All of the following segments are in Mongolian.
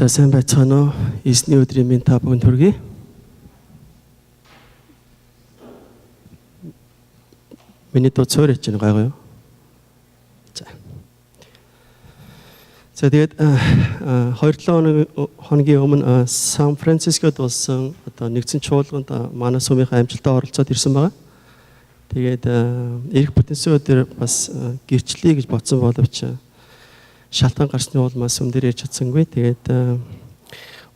За сайн байцгаана уу? Эсний өдрийн минь та бүхэнд хүргэе. Миний дуу цоор яж байгаа гайгүй юу? За тэгээд 2-7 хоногийн өмнө Сан Францискод болсон нэгдсэн чуулганд манай сүмийнхээ амжилтанд оролцоод ирсэн байгаа. Тэгээд эрх бүтэнсийн өдөр бас гэрчлэе гэж бодсон боловч шалтгаан гарсны улмаас сүм дээр ярьж чадсангүй. Тэгээд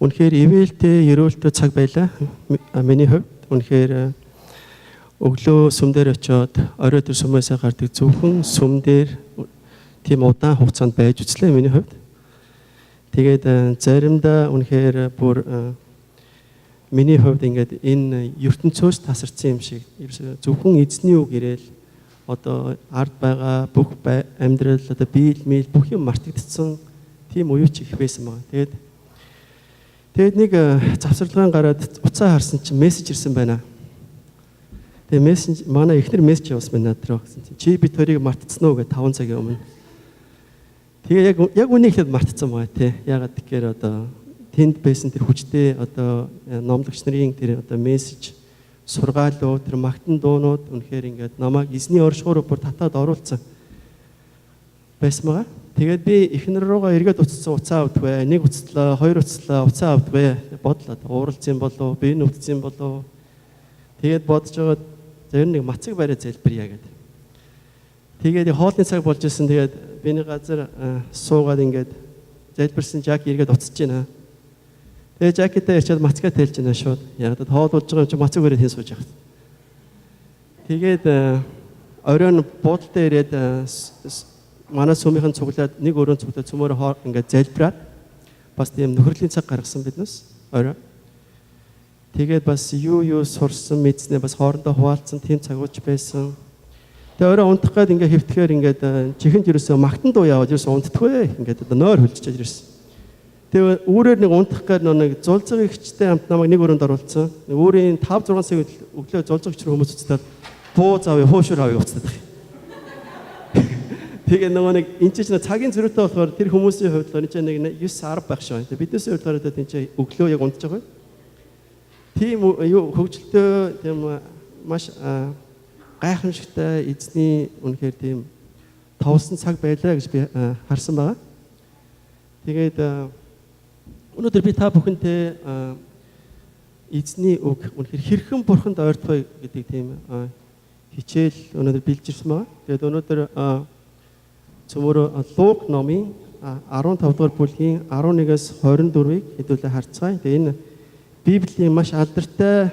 үнэхээр ивэлтэй, ерөөлтөө цаг байлаа. Миний хувьд үнэхээр өглөө сүм дээр очиод орой өдөр сүмээсээ гардаг зөвхөн сүм дээр тийм удаан хугацаанд байж үзлээ миний хувьд. Тэгээд заримдаа үнэхээр бүр миний хувьд ингээд энэ ертөнцөөс тасарсан юм шиг зөвхөн эзний үг ирээл одоо ард байгаа бүх амьдрал одоо биел мэл бүх юм мартагдсан тийм уюуч их байсан байгаа. Тэгээд нэг завсарлагын гараад уцаа харсан чинь мессеж ирсэн байна. Тэгээд мессеж манай эхнэр мессеж явуулсан байна над руу гэсэн чинь чи би төрийг мартцсан уу гэж 5 цагийн өмнө. Тэгээ яг үнийг хэд мартцсан байгаа тий. Ягаад тэгэхээр одоо тэнд байсан тэр хүчтэй одоо номлогч нарын тэр одоо мессеж сургаалуу тэр магтан дуунууд үнэхээр ингээд намайг эзний оршихоор бүр татаад оруулсан байсан байгаа. Тэгээд би эхнэр руугаа эргээд уцсан уцаа авдгүй. Нэг уцлаа, хоёр уцлаа, уцаа авдгүй. Бодлоо ууралцсан болов, би нүвдсэн болов. Тэгээд бодож байгаа зөв нэг мацаг барай зэлбэрья гэдэг. Тэгээд хоолны цаг болж исэн. Тэгээд би нэг газар суугаад ингээд зэлбэрсэн жак эргээд уцсаж байна. Тэгээ жакетаа ирчээд мацгаа тэлж байна шууд. Яг л хоол болж байгаа юм чи мацаг өрөөд хэн сууж байгаа. Тэгээд оройн буудалтай ирээд манай сүмийнхэн цуглаад нэг өрөөнд цуглаад цөмөөрөө хоор ингээд залбираад бас тийм нөхөрлийн цаг гаргасан биднээс орой. Тэгээд бас юу сурсан мэдснээ бас хоорондоо хуваалцсан тийм цагууч байсан. Тэгээ орой унтах гээд ингээд хөвтгөөр ингээд чихэнд ерөөсөө магтан дуу яваад ерөөсөө унтдаггүй. Ингээд одоо нойр хөлчөж ирсэн. Тэгээ үүрээр нэг унтах гээд нэг зулцаг ихчтэй хамт намайг нэг өрөөнд оруулсан. Өөрийн 5-6 цаг өглөө зулцаг ихчрээ хүмүүс уцтаад буу заавь хуушур авъя уцтаад. Тэгээ нөгөө нэг энэ чинь цагийн зөрүүтэй болохоор тэр хүмүүсийн хувьд л энэ нэг 9-10 байх шиг байна. Биднээс хувьд одоо энэ чинь өглөө яг унтж байгаа. Тийм юу хөгжилтэй тийм маш гайхамшигтай эзний үнэхээр тийм товсон цаг байлаа гэж би харсан байгаа. Тэгээд өнөөдөр би та бүхэнтэй эзний үг үнэхээр хэрхэн бурханд ойртох гэдэг тийм хичээл өнөөдөр бэлжирсэн байна. Тэгээд өнөөдөр цөмөр Лук номын 15 дугаар бүлгийн 11-ээс 24-ыг хэдүүлээ харцгаая. Тэгээд энэ Библийн маш алдартай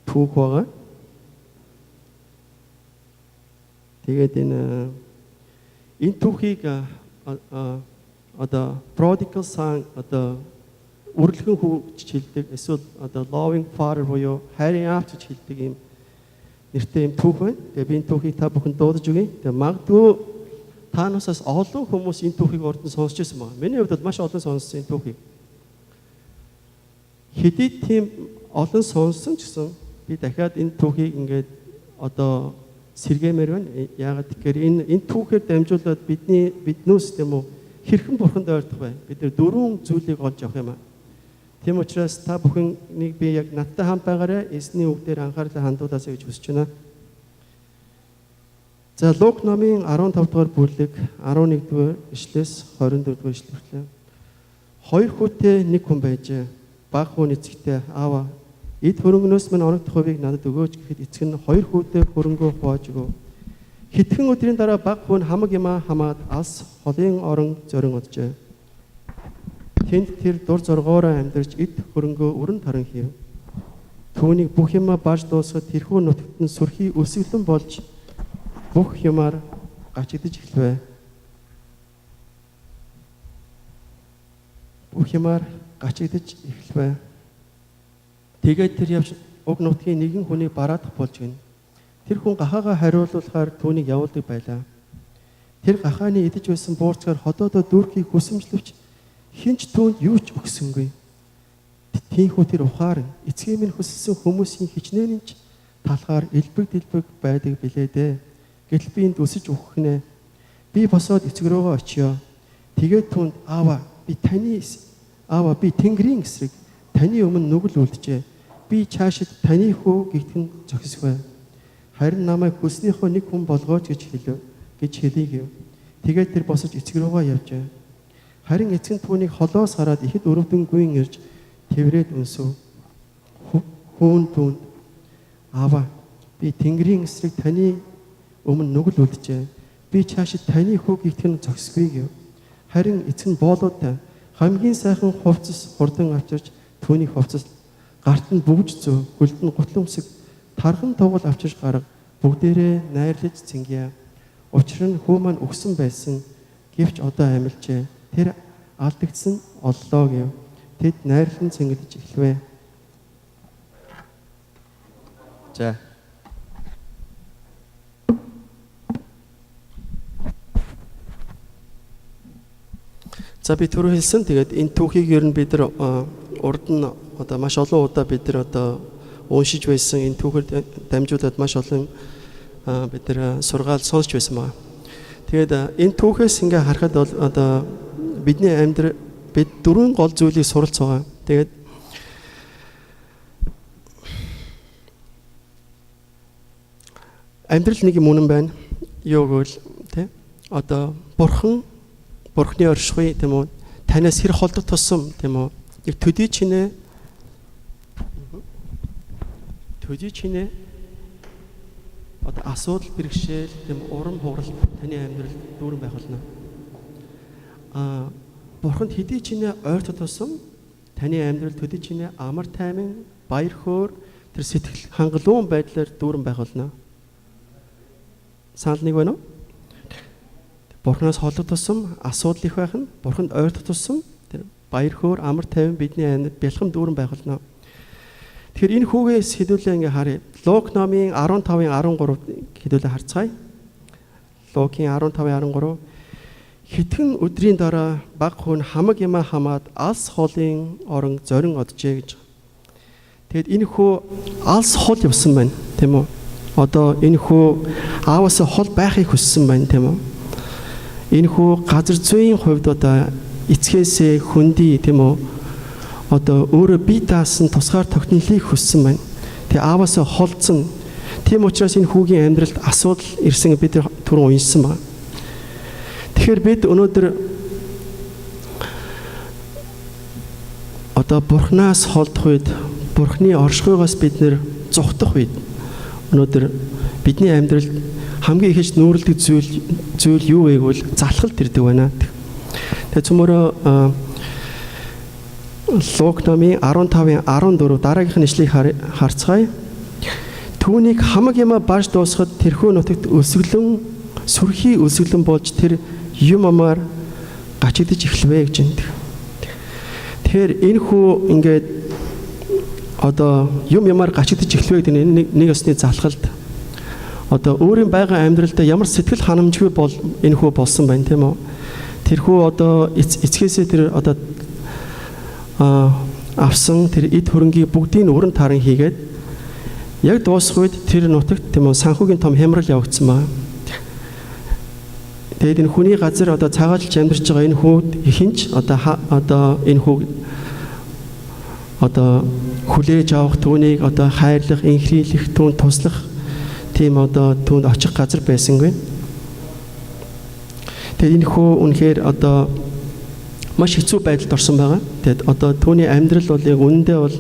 түүх байгаа. Тэгээд энэ түүхийг одоо prodigal son одоо үрлэгэн хүү гэж хэлдэг. Эсвэл одоо loving father буюу хайрын аав гэж хэлдэг юм нэртэй юм түүх байна. Тэгээ би энэ түүхийг та бүхэнд дуудаж өгье. Тэгээ магадгүй та нараас олон хүмүүс энэ түүхийг урд нь сонсч байсан байна. Миний хувьд маш олон сонссон энэ түүхийг. Хэдий тийм олон сонссон ч гэсэн би дахиад энэ түүхийг ингээд одоо сэргээмээр байна. Яагаад тэгэхээр энэ түүхээр дамжуулаад биднээс тийм үү хэрхэн бурханд ойртох вэ? Бид нар 4 зүйлийг олж авах юм аа. Тийм учраас та бүхнийг би яг надтай хамт байгаарай. Эзний үг дээр анхаарлаа хандуулаасаа гэж хүсэж байна. За Лук номын 15 дугаар бүлэг 11 дугаар ишлээс 24 дугаар ишлэл хүртэл. 2 хүүтэй нэг хүн байжээ. Бага хүн эцэгтэй аава эд хөрөнгнөөс минь оногдох хувийг надад өгөөч гэхэд эцэг нь 2 хүүтэй хөрөнгөө хувааж өгөв. Хэдхэн өдрийн дараа бага хүн хамаг юмаа хамаад алс холын орон зорин оджээ. Тэнд тэр дур зоргоороо амьдарч эд хөрөнгөө өрн таран хийв. Түүнийг бүх юмаа баж дуусгаад тэрхүү нутагт нь сүрхий өсөглөн болж бүх юмар гачигдж эхлэв. Бүх юмар гачигдж эхлэв. Тэгээд тэр явж уг нутгийн нэгэн хүнийг бараадах болж гин. Тэр хүн гахаага хариулуулахаар түүнийг явуулдаг байлаа. Тэр гахааны идэж байсан буурцгаар ходоодоо дүүрхийг хүсэмжлэвч хинч түүнд юу ч өгсөнгүй. Тийхүү тэр ухаар эцгийн минь хүссэн хүмүүсийн хичнээн ч талхаар элбэг байдаг билээ дээ. Гэтэл би энд өсөж өгөх нэ. Би босоод эцэг рүүгээ очиё. Тэгээд түүнд аава би Тэнгэрийн эсрэг таны өмнө нүгэл үлджээ. Би цаашид таны хүү гэгтэн зогсохгүй. Харин намайг хүснийхөө нэг хүн болгооч гэж хэлий гэв. Тэгээд тэр босож эцэг рүүгээ явжээ. Харин эцэг нь түүнийг холоос хараад ихэд өрөвдөнгүйн ирж тэврээд өнсөв. Хүүн түүнд аава би Тэнгэрийн эсрэг таны өмнө нүгэл үлджээ. Би цаашид таны хүү гэгтэн зогсохгүй гэв. Харин эцэг нь боолоотой хамгийн сайхан хувцас хурдан авчирч түүний хувцас гарт нь бүгж зөө хөлд нь гутлан үсэг тархан тугал авчирч гарга бүгдээрээ найрлаж цэнгье. Учир нь хүү маань өгсөн байсан гэвч одоо амилжээ. Тэр алдагдсан оллоо гэв. Тэд найрлан цэнгэлж эхлэв. За. За би түрүү хэлсэн. Тэгээд энэ түүхийг ер нь бид нар урд нь одоо маш олон удаа бид нар одоо уншиж байсан. Энэ түүхээр дамжуулаад маш олон бид нар сургаал сонсч байсан байна. Тэгээд энэ түүхээс ингээ харахад бол одоо бидний амьдрал бид дөрвөн гол зүйлийг суралц байгаа. Тэгээд амьдрал нэг юм үнэн байна. Юу гэвэл тий одоо Бурхны оршихуй тийм үү? Танаас хэр холдох тусам тийм үү? Яг төдий чинээ одоо асуудал бэрхшээл тийм урам хугарал таны амьдралд дүүрэн байх болно. Бурханд хэдий чинээ ойртох тусам таны амьдрал төдий чинээ амар тайман баяр хөөр тэр сэтгэл хангалуун байдлаар дүүрэн байх болно. Санал нэг байна уу? Бурханаас холдох тусам асуудал их байх нь, Бурханд ойртох тусам тэр баяр хөөр амар тайван бидний амьдрал бэлхэм дүүрэн байх болно. Тэгэхээр энэ хүүгээс хэдүүлээ ингээ харъя. Лук номын 15-ын 13 хэдүүлээ харцгаая. Лукийн 15-13 хитгэн өдрийн дараа баг хүн хамаг юмаа хамаад алс хоолын орон зорин оджээ гэж. Тэгэд энэ хүү алс хол явсан байна, тийм үү? Одоо энэ хүү ааваас хол байхыг хүссэн байна, тийм үү? Энэ хүү газар зүйн хувьд одоо эцгээсээ хөндөй тийм үү одоо өөрөө бие даасан тусгаар тогтнолыг хүссэн байна. Тэгээ ааваасаа холдсон. Тийм учраас энэ хүүгийн амьдралд асуудал ирсэн бид түрүүн уншсан байна. Тэгэхээр бид өнөөдөр одоо Бурханаас холдох үед Бурханы оршихуйгаас бид нэр зүхтах үед өнөөдөр бидний амьдралд хамгийн их нүүрлдэг зүйл юу вэ гэвэл залхалт ирдэг байна. Тэгээ цөмөрөө Лук номын 15-ын 14 дараагийнх нь ишлэгийг харцгаая. Түүнийг хамаг юма баж дуусахад тэрхүү нутагт сүрхий өлсгөлэн болж тэр юм амаар гачигдж эхлэвэ гэж энэ. Тэгэхээр энэ хүү ингээд одоо юм ямаар гачигдж эхлэвэ гэдэг нэг ёсны залхалт. Одоо өөрийн байгаа амьдралдаа ямар сэтгэл ханамжгүй бол энэ хүү болсон байна тийм үү? Тэрхүү одоо эцгээсээ тэр одоо авсан тэр эд хөрөнгийг бүгдийг өрн таран хийгээд яг дуусах үед тэр нутагт тийм үү санхүүгийн том хямрал явагдсан байна. Тэгээд энэ хүний газар одоо цагааталж амьдарч байгаа энэ хүүд хинч одоо энэ хүү одоо хүлээж авах түүнийг одоо хайрлах, инхрийлэх, түүнд туслах тийм одоо түүнд очих газар байсангүй. Тэгээд энэ хүү үнэхээр одоо маш хэцүү байдалд орсон байгаа. Тэгээд одоо түүний амьдрал бол яг үнэндээ бол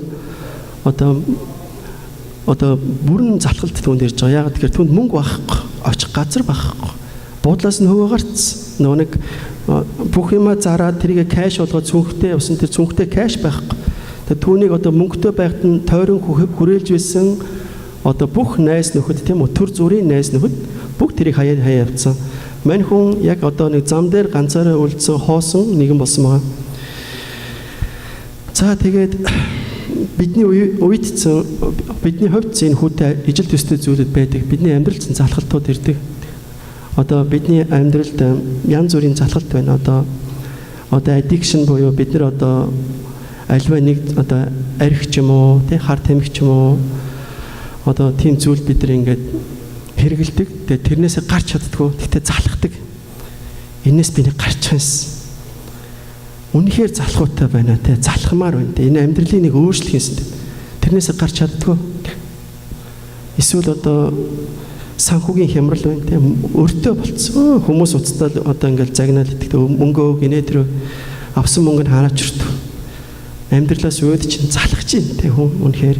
одоо бүрэн залхалт түүнд ирж байгаа. Яг тэгэхээр түүнд мөнгө байхгүй, очих газар байхгүй. Буудлаас нь хөвөө гарцсан. Нөгөө нэг бүх юма зараад тэрийг кэш болгоод цүнхтэй явсан тэр цүнхтэй кэш байхгүй. Тэгээд түүнийг одоо мөнгөтэй байхад нь тойрон хүрээлж байсан одоо бүх найз нөхөд тийм үү төр зүрийн найз нөхөд бүгд тэрийг хаяа явцсан. Мань хүн яг одоо нэг зам дээр ганцаараа үлдсэн хоосон нэгэн болсон байгаа. За тэгээд бидний үйдсэн бидний хувьд энэ хүүтэй ижил төстэй зүйлүүд байдаг. Бидний амьдралд залхалтууд ирдэг. Одоо бидний амьдралд янз бүрийн залхалт байна. Одоо addiction буюу бид нар одоо альва нэг одоо арх ч юм уу, тий хар тамхи ч юм уу одоо тийм зүйл бид нар ингээд хэрэгэлдэг. Тэгээ тэрнээсээ гарч чаддгүй. Тэгтээ залхдаг. Энээс би нэг гарч чанс. үнэхээр залхуутай байна те, залхамаар байна те. Энэ амьдралын нэг өөрчлөлт хийсэн те. Тэрнээсээ гарч чаддгүй. Эсвэл одоо санхүүгийн хямрал байна те, өртөө болцсон. Хүмүүс уцтал одоо ингээл загнаал итгэдэг мөнгөө гинэ тэр авсан мөнгө нь хараач өртөө. Амьдралаас өөд чинь залхаж байна те, хүн үнэхээр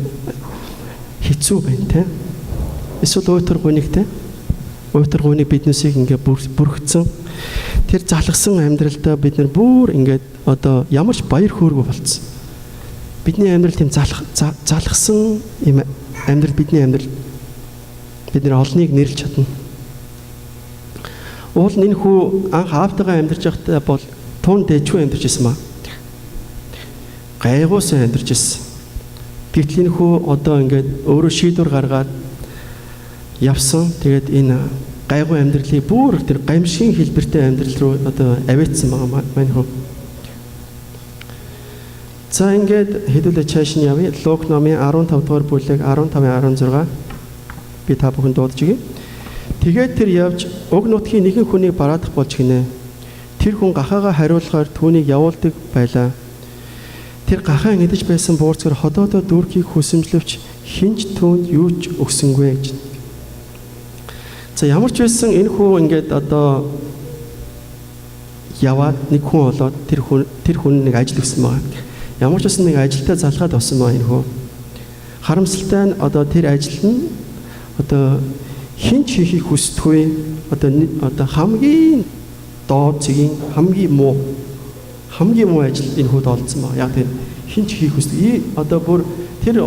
хэцүү байна те. Эсвэл уйтаргуйныг те. Уйтаргуйныг биднээсийг ингээ бүрхцэн тэр залгсан амьдралдаа бид нар бүр ингээд одоо ямар ч баяр хөөргөө болцсон. Бидний амьдрал тийм залгсан юм амьдрал, бидний амьдрал бид нар олныг нэрлж чадна. Уул энэ хүү анх аавтайгаа амьдарч байхдаа бол тун дэжгүй амьдарч байсан маа. Гайгуусан амьдарч байсан. Гэтэл энэ хүү одоо ингээд өөрөө шийдвэр гаргаад явсан. Тэгээд энэ гайгүй амьдралыг бүр тэр гамшигын хэлбэртэй амьдрал руу одоо авэцсан байгаа маань хөө. За ингээд хэдүүлээ цааш нь явъя. Лук номын 15 дугаар бүлэг 15-16 би та бүхэн дуудаж өгье. Тэгээд тэр явж уг нутгийн нэгэн хүнийг бараадах болж гинэ. Тэр хүн гахаага хариулахаар түүнийг явуулдаг байлаа. Тэр гахаан идэж байсан буурцгаар ходоодоо дүүрхийг хүсэмжлэвч хинч түүнд юу ч өгсөнгүй гэж. За ямар ч байсан энэ хүү ингээд одоо яваад нэг хүн болоод тэр хүн нэг ажил өгсөн байгаа. Ямар ч байсан нэг ажилдаа залгаад авсан маа энэ хүү. Харамсалтай нь одоо тэр ажил нь одоо хин ч хийхийг хүсдэггүй одоо хамгийн доод зэгийн хамгийн муу ажил энэ хүүд олдсон маа. Яг тэр хин ч хийх хүсдэг. Одоо бүр тэр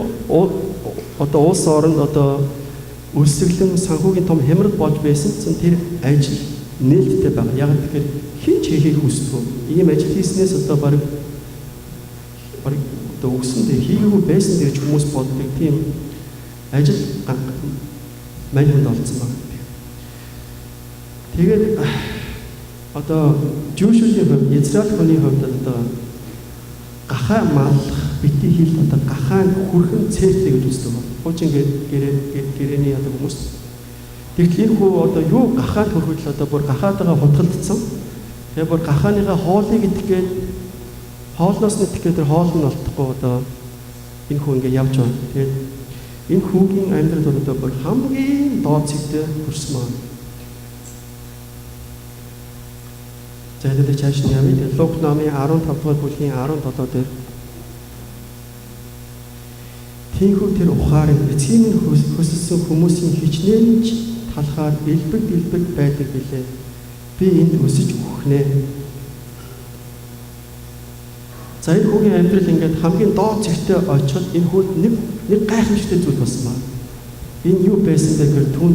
одоо улс оронд одоо үлсэглэн санхүүгийн том хямрал болж байсан чинь тэр ажил нээлттэй байгаа. Яг тэгэхээр хин ч хийхийг хүсдэггүй. Ийм ажил хийснээс одоо баг одоо өгсөндөө хийгээгүй байсан гэж хүмүүс боддог. Тийм ажил мань хүнд олдсон байна. Тэгээд одоо Жүүшүүлийн хувьд, Израиль хүний хувьд одоо гахаа маллах бити хил одоо гахаан хүрхэн цээжтэй гэж үздэг байна. Хуучин гэрээний одоо хүмүүс. Тэгтэл энэ хүү одоо юу гахаанд хүрхэл одоо бүр гахаатайгаа хутгалдсан. Тэгээ бүр гахааныгаа хоолыг идэхгээд хоолноос нь идэхгээд тэр хоол нь олдохгүй одоо энэ хүү ингээ явж байна. Тэгээд энэ хүүгийн амьдрал бол одоо бүр хамгийн доод зэгтээ хүрсэн байна. За хэдүүлээ цааш нь явъя. Лук номын 15 дугаар бүлгийн 17 дээр тийхүү тэр ухаар эцгийн нь хөсөлсөн хүмүүсийн хичнээн талхаар элбэг байдаг билээ. Би энд өсөж өгнэ. За энэ хүүгийн амьдрал ингээд хамгийн доод зэгтээ очиод энэ хүүд нэг гайхамшигтай зүйл болсон байна. Энэ юу байсан бэ гэхээр түн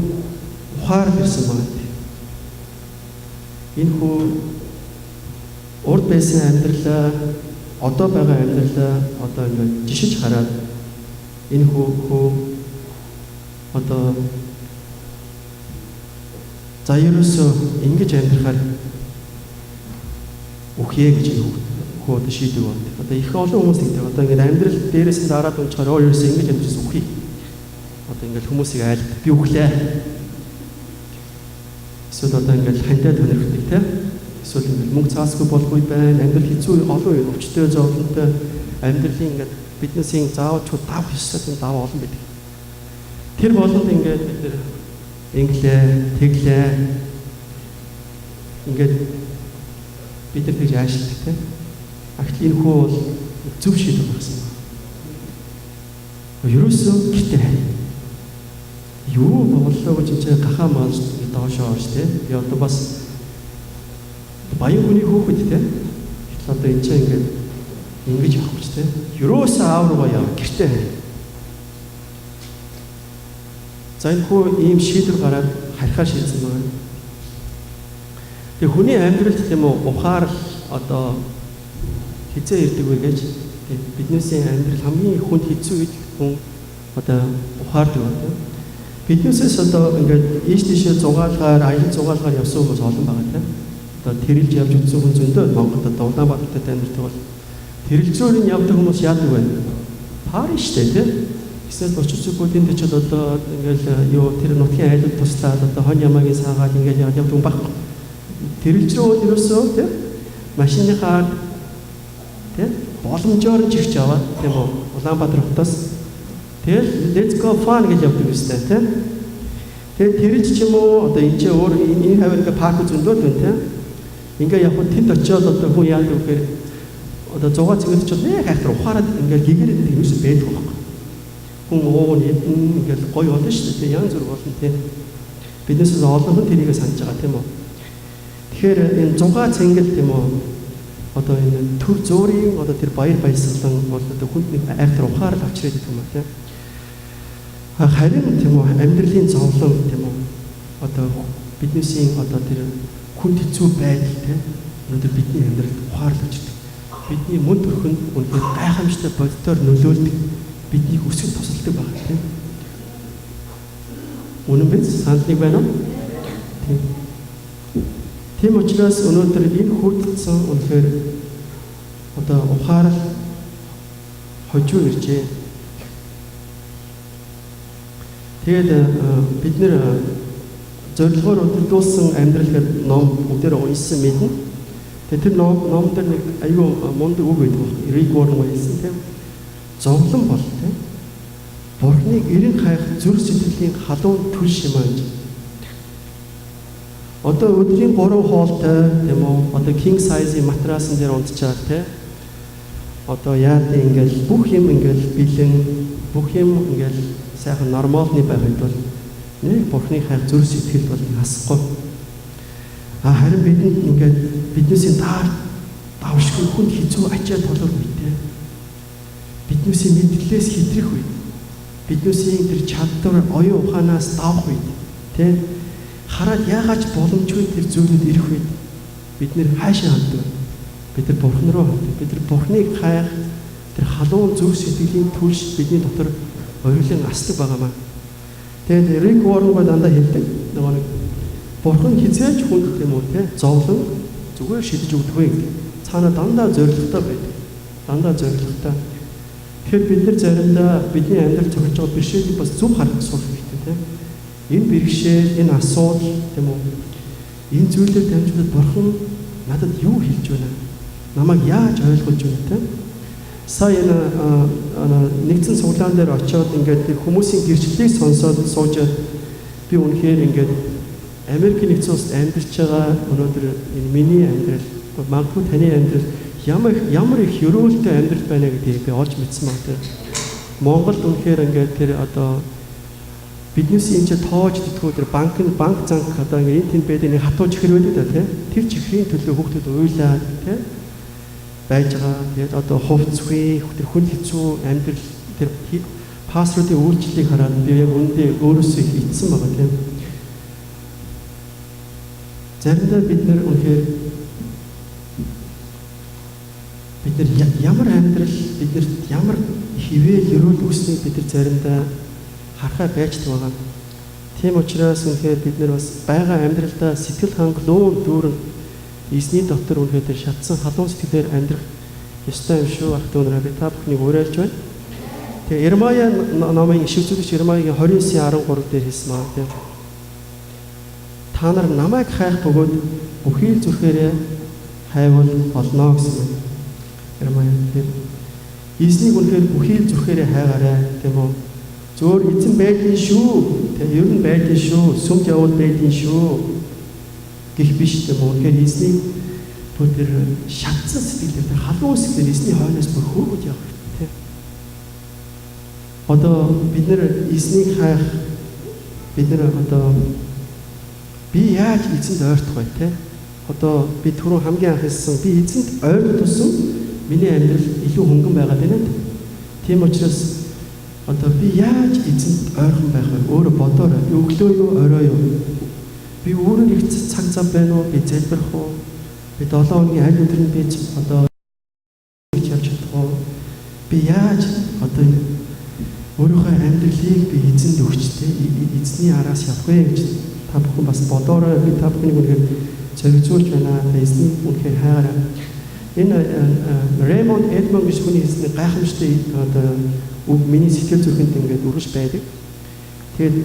ухаар ирсэн байна. Энэ хүү урд байсан амьдралаа одоо байгаа амьдралаа одоо ингээд жишиж хараад энэ хүү одоо за ерөөсөө ингэж амьдрахаар үхье гэж хүү одоо шийдэг байна. Одоо их олон хүмүүс гэдэг. Одоо ингээд амьдрал дээрээс нь дараад унчаар ерөөсөө ингэж амьдрсан үхье. Одоо ингээд хүмүүсийг айлт би үхлээ. Эсвэл одоо ингээд хандаа тонирхдаг те. Эсвэл ингээд мөнгө цаасгүй болохгүй байна. Амьдрал хэцүү олон үе өвчтөй зовлонтой амьдралын ингээд биднээсийн заавал ч дав хэсэг дав олон байдаг. Тэр болгонд ингээд бид нэр инглээ, тэглээ ингээд бид нар тэгж аашилдаг те. Ахтал энэ хүү бол зөв шийдвэр гаргасан. Ерөөсөө гитэ юу боллоо гэж чинь гахаа маалж доошоо орж те. Би одоо бас баян хүний хүүхэд те. Одоо энэ чинь ингээд ингэж явах гэж те. Ерөөсөө аав руугаа яв гэртээ. За энэ хүү ийм шийдвэр гараад харихаар шийдсэн байна. Тэгээ хүний амьдралд тийм үү ухаар одоо хизээ ирдэг вэ гэж биднээсээ амьдрал хамгийн хүнд хэцүү үед хүн одоо ухаардаг байна. Биднээсээс одоо ингээд ийш тийшээ зугаалгаар, аялал зугаалгаар явсан хүмүүс олон байгаа тийм. Одоо тэрэлж явж утсан хүн зөндөө Монголд одоо Улаанбаатарт амьдардаг бол тэрэлзөөрийн явдаг хүмүүс яадаг вэ? Пар штэ тийм. Эсвэл очиж зүгүүдийн дэчид одоо ингээд юу тэр нутгийн айлд туслаад одоо хон ямагийн саагаад ингээд явдаг юм багхгүй. Тэрэлж рүү ерөөсөө тийм машиныхаа боломжоор жигч аваад тийм үү Улаанбаатар хотоос тэгэл let's go fun гэж явдаг үстэй тийм. Тэгээд тэрж ч юм уу одоо энэ ч өөр энэ хавь ингээ парк зөндөөд байна тийм. Ингээ яг тэнд очиод одоо хүн яадаг вэхээр одоо 100 цэгт ч нэг хайхтар ухаарад ингээ гэгэрээд юмс байдаг байхгүй. Хүн ууг нь ингээл гоё болно шүү дээ. Янз бүр болно тийм. Биднээс олон хүн тэрийг санаж байгаа тийм үү. Тэгэхээр энэ 100 цэнгэл тийм үү одоо энэ төр зөөрийн одоо тэр баяр баясгалан бол одоо хүнд нэг айхтар ухаарал авчирээд идэх юм аа тийм. Харин тийм үү амьдралын зовлон тийм үү одоо биднээсийн одоо тэр хүнд хэцүү байдал тийм өнөөдөр бидний амьдралд ухаарал авчирдаг. Бидний мөн төрхөнд үнэхээр гайхамшигтай боддоор нөлөөлдөг. Биднийг өсгөх тусалдаг байна тийм. Үнэн биз? Сандныг байна уу? Тийм. Тийм учраас өнөөдөр энэ хүрдсэн үнэхээр одоо ухаарал хожуу иржээ. Тэгээд бид нэр зорилгоор өдөрдүүлсэн амьдрал гэдэг ном бүгдээр уншсан мэднэ. Тэгээд тэр ном дээр нэг аюу мундаг үг байдаг байна. Рик Уоррен байсан тийм. Зовлон бол тийм. Бурхныг эрен хайх зүрх сэтгэлийн халуун түл шимааж. Одоо өдрийн 3 хоолтой тийм үү? Одоо king size-ийн матрасан дээр унтчаад тийм. Одоо яад ингээл бүх юм ингээл бэлэн бүх юм ингээл сайхан нормалны байхад бол нэг Бурхныг хайх зүрх сэтгэл бол хасахгүй. Харин бидэнд ингээд биднээсээ давшгүй хүнд хэцүү ачаа толгор үйтэй. Биднээсээ мэдлэлээс хэтрэх үед биднээсээ тэр чадвар оюун ухаанаас давах үед тийм хараад яагаад боломжгүй тэр зүйлүүд ирэх үед бид нэр хаашаа ханддаг. Бид нар Бурхан руу ханддаг. Бид нар Бурхныг хайх тэр халуун зүрх сэтгэлийн түлш бидний дотор орилон асдаг байгаамаа. Тэгээд Рик Уоррен дандаа хэлдэг. Нэг Бурхан хизээж хүнд юм уу те зовлон зүгээр шидэж өгдөггүй гэдэг. Цаана дандаа зоригтой байдаг. Дандаа зоригтой. Тэгэхээр бид нар заримдаа бидний амьдрал зохиж байгаа бэрхшээлийг бас зөв харах сул хэрэгтэй тийм. Энэ бэрхшээл, энэ асуудал тийм үү? Энэ зүйлээр дамжуулаад Бурхан надад юу хэлж байна? Намайг яаж ойлгуулж байна тийм? Сая нэгдсэн суглаан дээр очиод ингээд хүмүүсийн гэрчлэлийг сонсоод суужаад би үнэхээр ингээд Америкийн нэгдсэн улсад амьдарч байгаа өнөөдөр энэ миний амьдрал, магадгүй таны амьдрал ямар их өрөөлтэй амьдрал байна гэдгийг би олж мэдсэн баг тийм. Монголд үнэхээр ингээд тэр одоо биднээс энэ ч тоож дитгүү тэр банк занк одоо ингээд энэ тэнд байдаг нэг хатуу чихэр байдаг да тийм. Тэр чихрийн төлөө хүүхдүүд уйлаад тийм байж байгаа. Тэгээд одоо хувцгүй тэр хүн хэцүү амьдрал тэр пассвордын үйлчлэлийг хараад би яг үндэ өөрөөсөө их итсэн байгаа тийм. Заримдаа бид нар үнэхээр бид нар ямар амьдрал биднэрт ямар хിവэл өрөөл үүснийг бид нар заримдаа харахаа байждаг байгаа. Тийм учраас үнэхээр бид нар бас байгаа амьдралдаа сэтгэл хангалуун дүүрэн эзний дотор үнэхээр шатсан халуун сэтгэлээр амьдрах ёстой юм шүү. Ах дүүнраа би та бүхнийг уриалж байна. Тэгээ Ирмая номын ишүүлэгч Ирмаягийн 29:13 дээр хэлсэн маа тийм. Та нар намайг хайх бөгөөд бүхий л зүрхээрээ хайвал болно гэсэн юм. Ирмая тэр эзнийг үнэхээр бүхий л зүрхээрээ хайгаарай тийм үү? Зөөр эзэн байдгийн шүү. Тэгээ ер нь байдгийн шүү. Сүмд явал байдгийн шүү. Гэх биш тийм үү? Тэгэхээр эзнийг бүр тэр шатсан сэтгэлээр тэр халуун сэтгэлээр эзний хойноос бүр хөөгд явах тийм. Одоо бид нэр эзнийг хайх бид нэр одоо би яаж эзэнд ойртох вэ те? Одоо би түрүү хамгийн анх хэлсэн би эзэнд ойртох тусам миний амьдрал илүү хөнгөн байгаад байна. Тийм учраас одоо би яаж эзэнд ойрхон байх вэ? Өөрөө бодоорой. Өглөө юу, орой юу? Би өөрөө их цаг зав байна уу? Би залбирах уу? Би 7 хоногийн аль өдөр нь би одоо явж чадах уу? Би яаж одоо өөрийнхөө амьдралыг би эзэнд өгчтэй эзний араас явах вэ гэж та бүхэн бас бодоорой. Би та бүхнийг үнэхээр зоригжуулж байна. Эзний үнэхээр хайгаарай. Энэ Raymond Edmond гэж хүний хэлсэн гайхамшигтай одоо үг миний сэтгэл зүрхэнд ингээд үргэлж байдаг. Тэгээд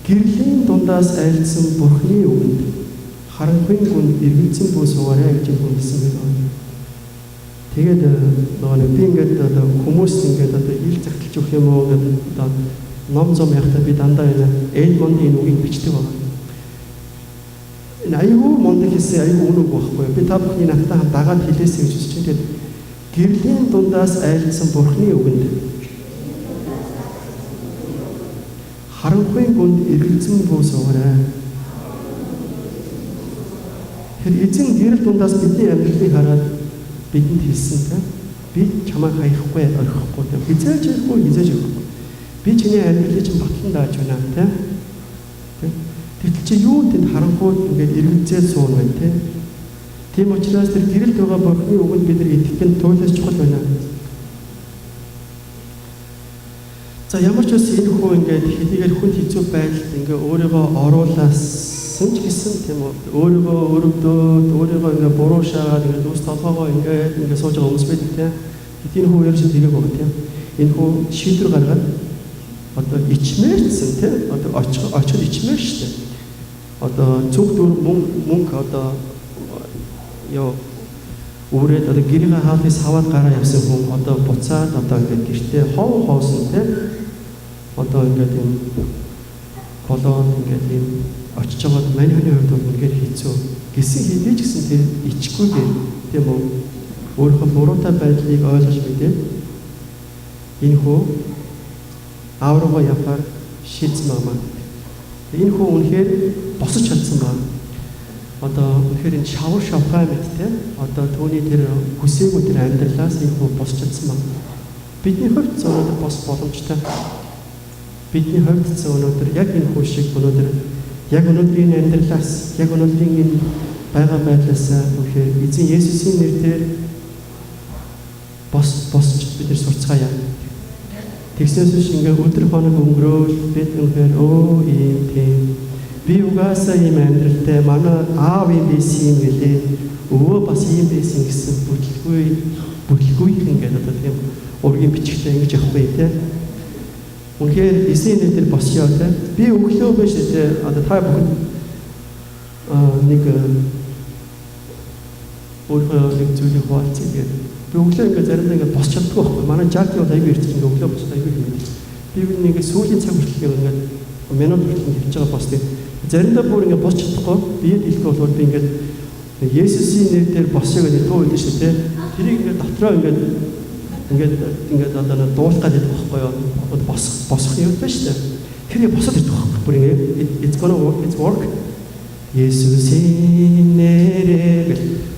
гэрлийн дундаас айлдсан Бурхны үгэнд харанхуйн гүн эргэлзэн бүү суугаарай гэж хэлсэн байна. Тэгээд нөгөө нэг би ингээд одоо хүмүүс ингээд одоо ил загталж өгөх юм уу гэдэг одоо ном зам яхад би дандаа энэ Эдмондын үгийг бичдэг байна. Энэ аюу мундаг хийсэн аюу үнэг байхгүй. Би та бүхний надтай хамт дагаад хэлээсэй гэж үзэж байна. Тэгээд гэрлийн дундаас айлдсан Бурхны үгэнд харанхуй гүнд эргэлзэн буу суугаарай. Тэр эзэн гэрэл дундаас бидний амьдралыг хараад бидэнд хэлсэн би чамайг хаяхгүй орхихгүй хизээж ирэхгүй хизээж ирэхгүй би чиний амьдралыг чинь батлан дааж байна тэгтэл чи юу тэнд харанхуй ингээд эргэлзээд суун байна тийм учраас тэр гэрэлд байгаа Бурхны үгэнд бид нар итгэх нь туйлаас чухал байна. За ямар ч үс энэ хүн ингээд хэдийгээр хүн хэцүү байдалд ингээд өөрийгөө оруулсан ч гэсэн тийм үү өөрийгөө өрөвдөөд өөрийгөө ингээд буруу шаагаад ингээд үс толгоогоо ингээд сууж байгаа хүмүүс байдаг тийм. Энэ хүн ерөөсөө тэрийг байгаа тийм. Энэ хүн шийдвэр гаргаад одоо ичмээрсэн тийм. Одоо очиход ичмээр шүү дээ. Одоо цүг дүр мөнгө одоо ёо өөрөд одоо гэрийн хаалгыг саваад гараа явсан хүн одоо буцаад одоо ингээд гэртээ хоосон тийм. Одоо ингээд юм болоод ингээд юм очиж байгаад маний хүний хувьд бол үнэхээр хэцүү. Гэсэн хэдий ч гэсэн тэр ичгүйгээр тийм үү өөрийнхөө буруутай байдлыг ойлгож мэдээд энэ хүү аав руугаа явахаар шийдсэн байна. Энэ хүү үнэхээр босож чадсан байна. Одоо үнэхээр энэ шавар шавхай мэдтэй. Одоо түүний тэр хүсээгүй тэр амьдралаас энэ хүү босож чадсан байна. Бидний хувьд зөвхөн бос боломжтой. Бидний хувьд зөвхөн яг энэ хүү шиг өнөөдөр яг өнөөдрийн амьдралаас яг өнөөдрийн энэ байгаа байдлаас үнэхээр эзэн Есүсийн нэрээр босч бид нар сурцгаая. Тэгснээс биш ингээ өдөр хоног өнгөрөөл бид үнэхээр ийм тийм би угаасаа ийм амьдралтай манай аав юм байсан юм гэлээ өвөө бас ийм байсан гэсэн бүтлгүйхэн гэдэг одоо тийм ургийн бичгтээ ингэж явахгүй те. Үнэхээр эсийн нэрээр босё те. Би өглөө биш те одоо та бүхэн нэг өөрөө нэг зүйлийг хуваалцъя гэдэг. Би өглөө ингээ заримдаа ингээ босч чаддгүй байхгүй. Манай жаакт бол аягүй ирчих ингээ өглөө босч аягүй юм. Би нэг сүүлийн цаг хүртэл ингээ минут хүртэл хийж байгаа босч. Заримдаа бүр ингээ босч чадахгүй. Биед хэлэх бол би ингээ Есүсийн нэрээр босё гэдэг туу хэлсэн шүү дээ. Тэрийг ингээ дотроо ингээд одоо дуулах гэдэг байхгүй юу? Босох юм байна шүү дээ. Тэрийг босоод ирдэг байхгүй. Бүр ингээ it's work. Есүсийн нэрээр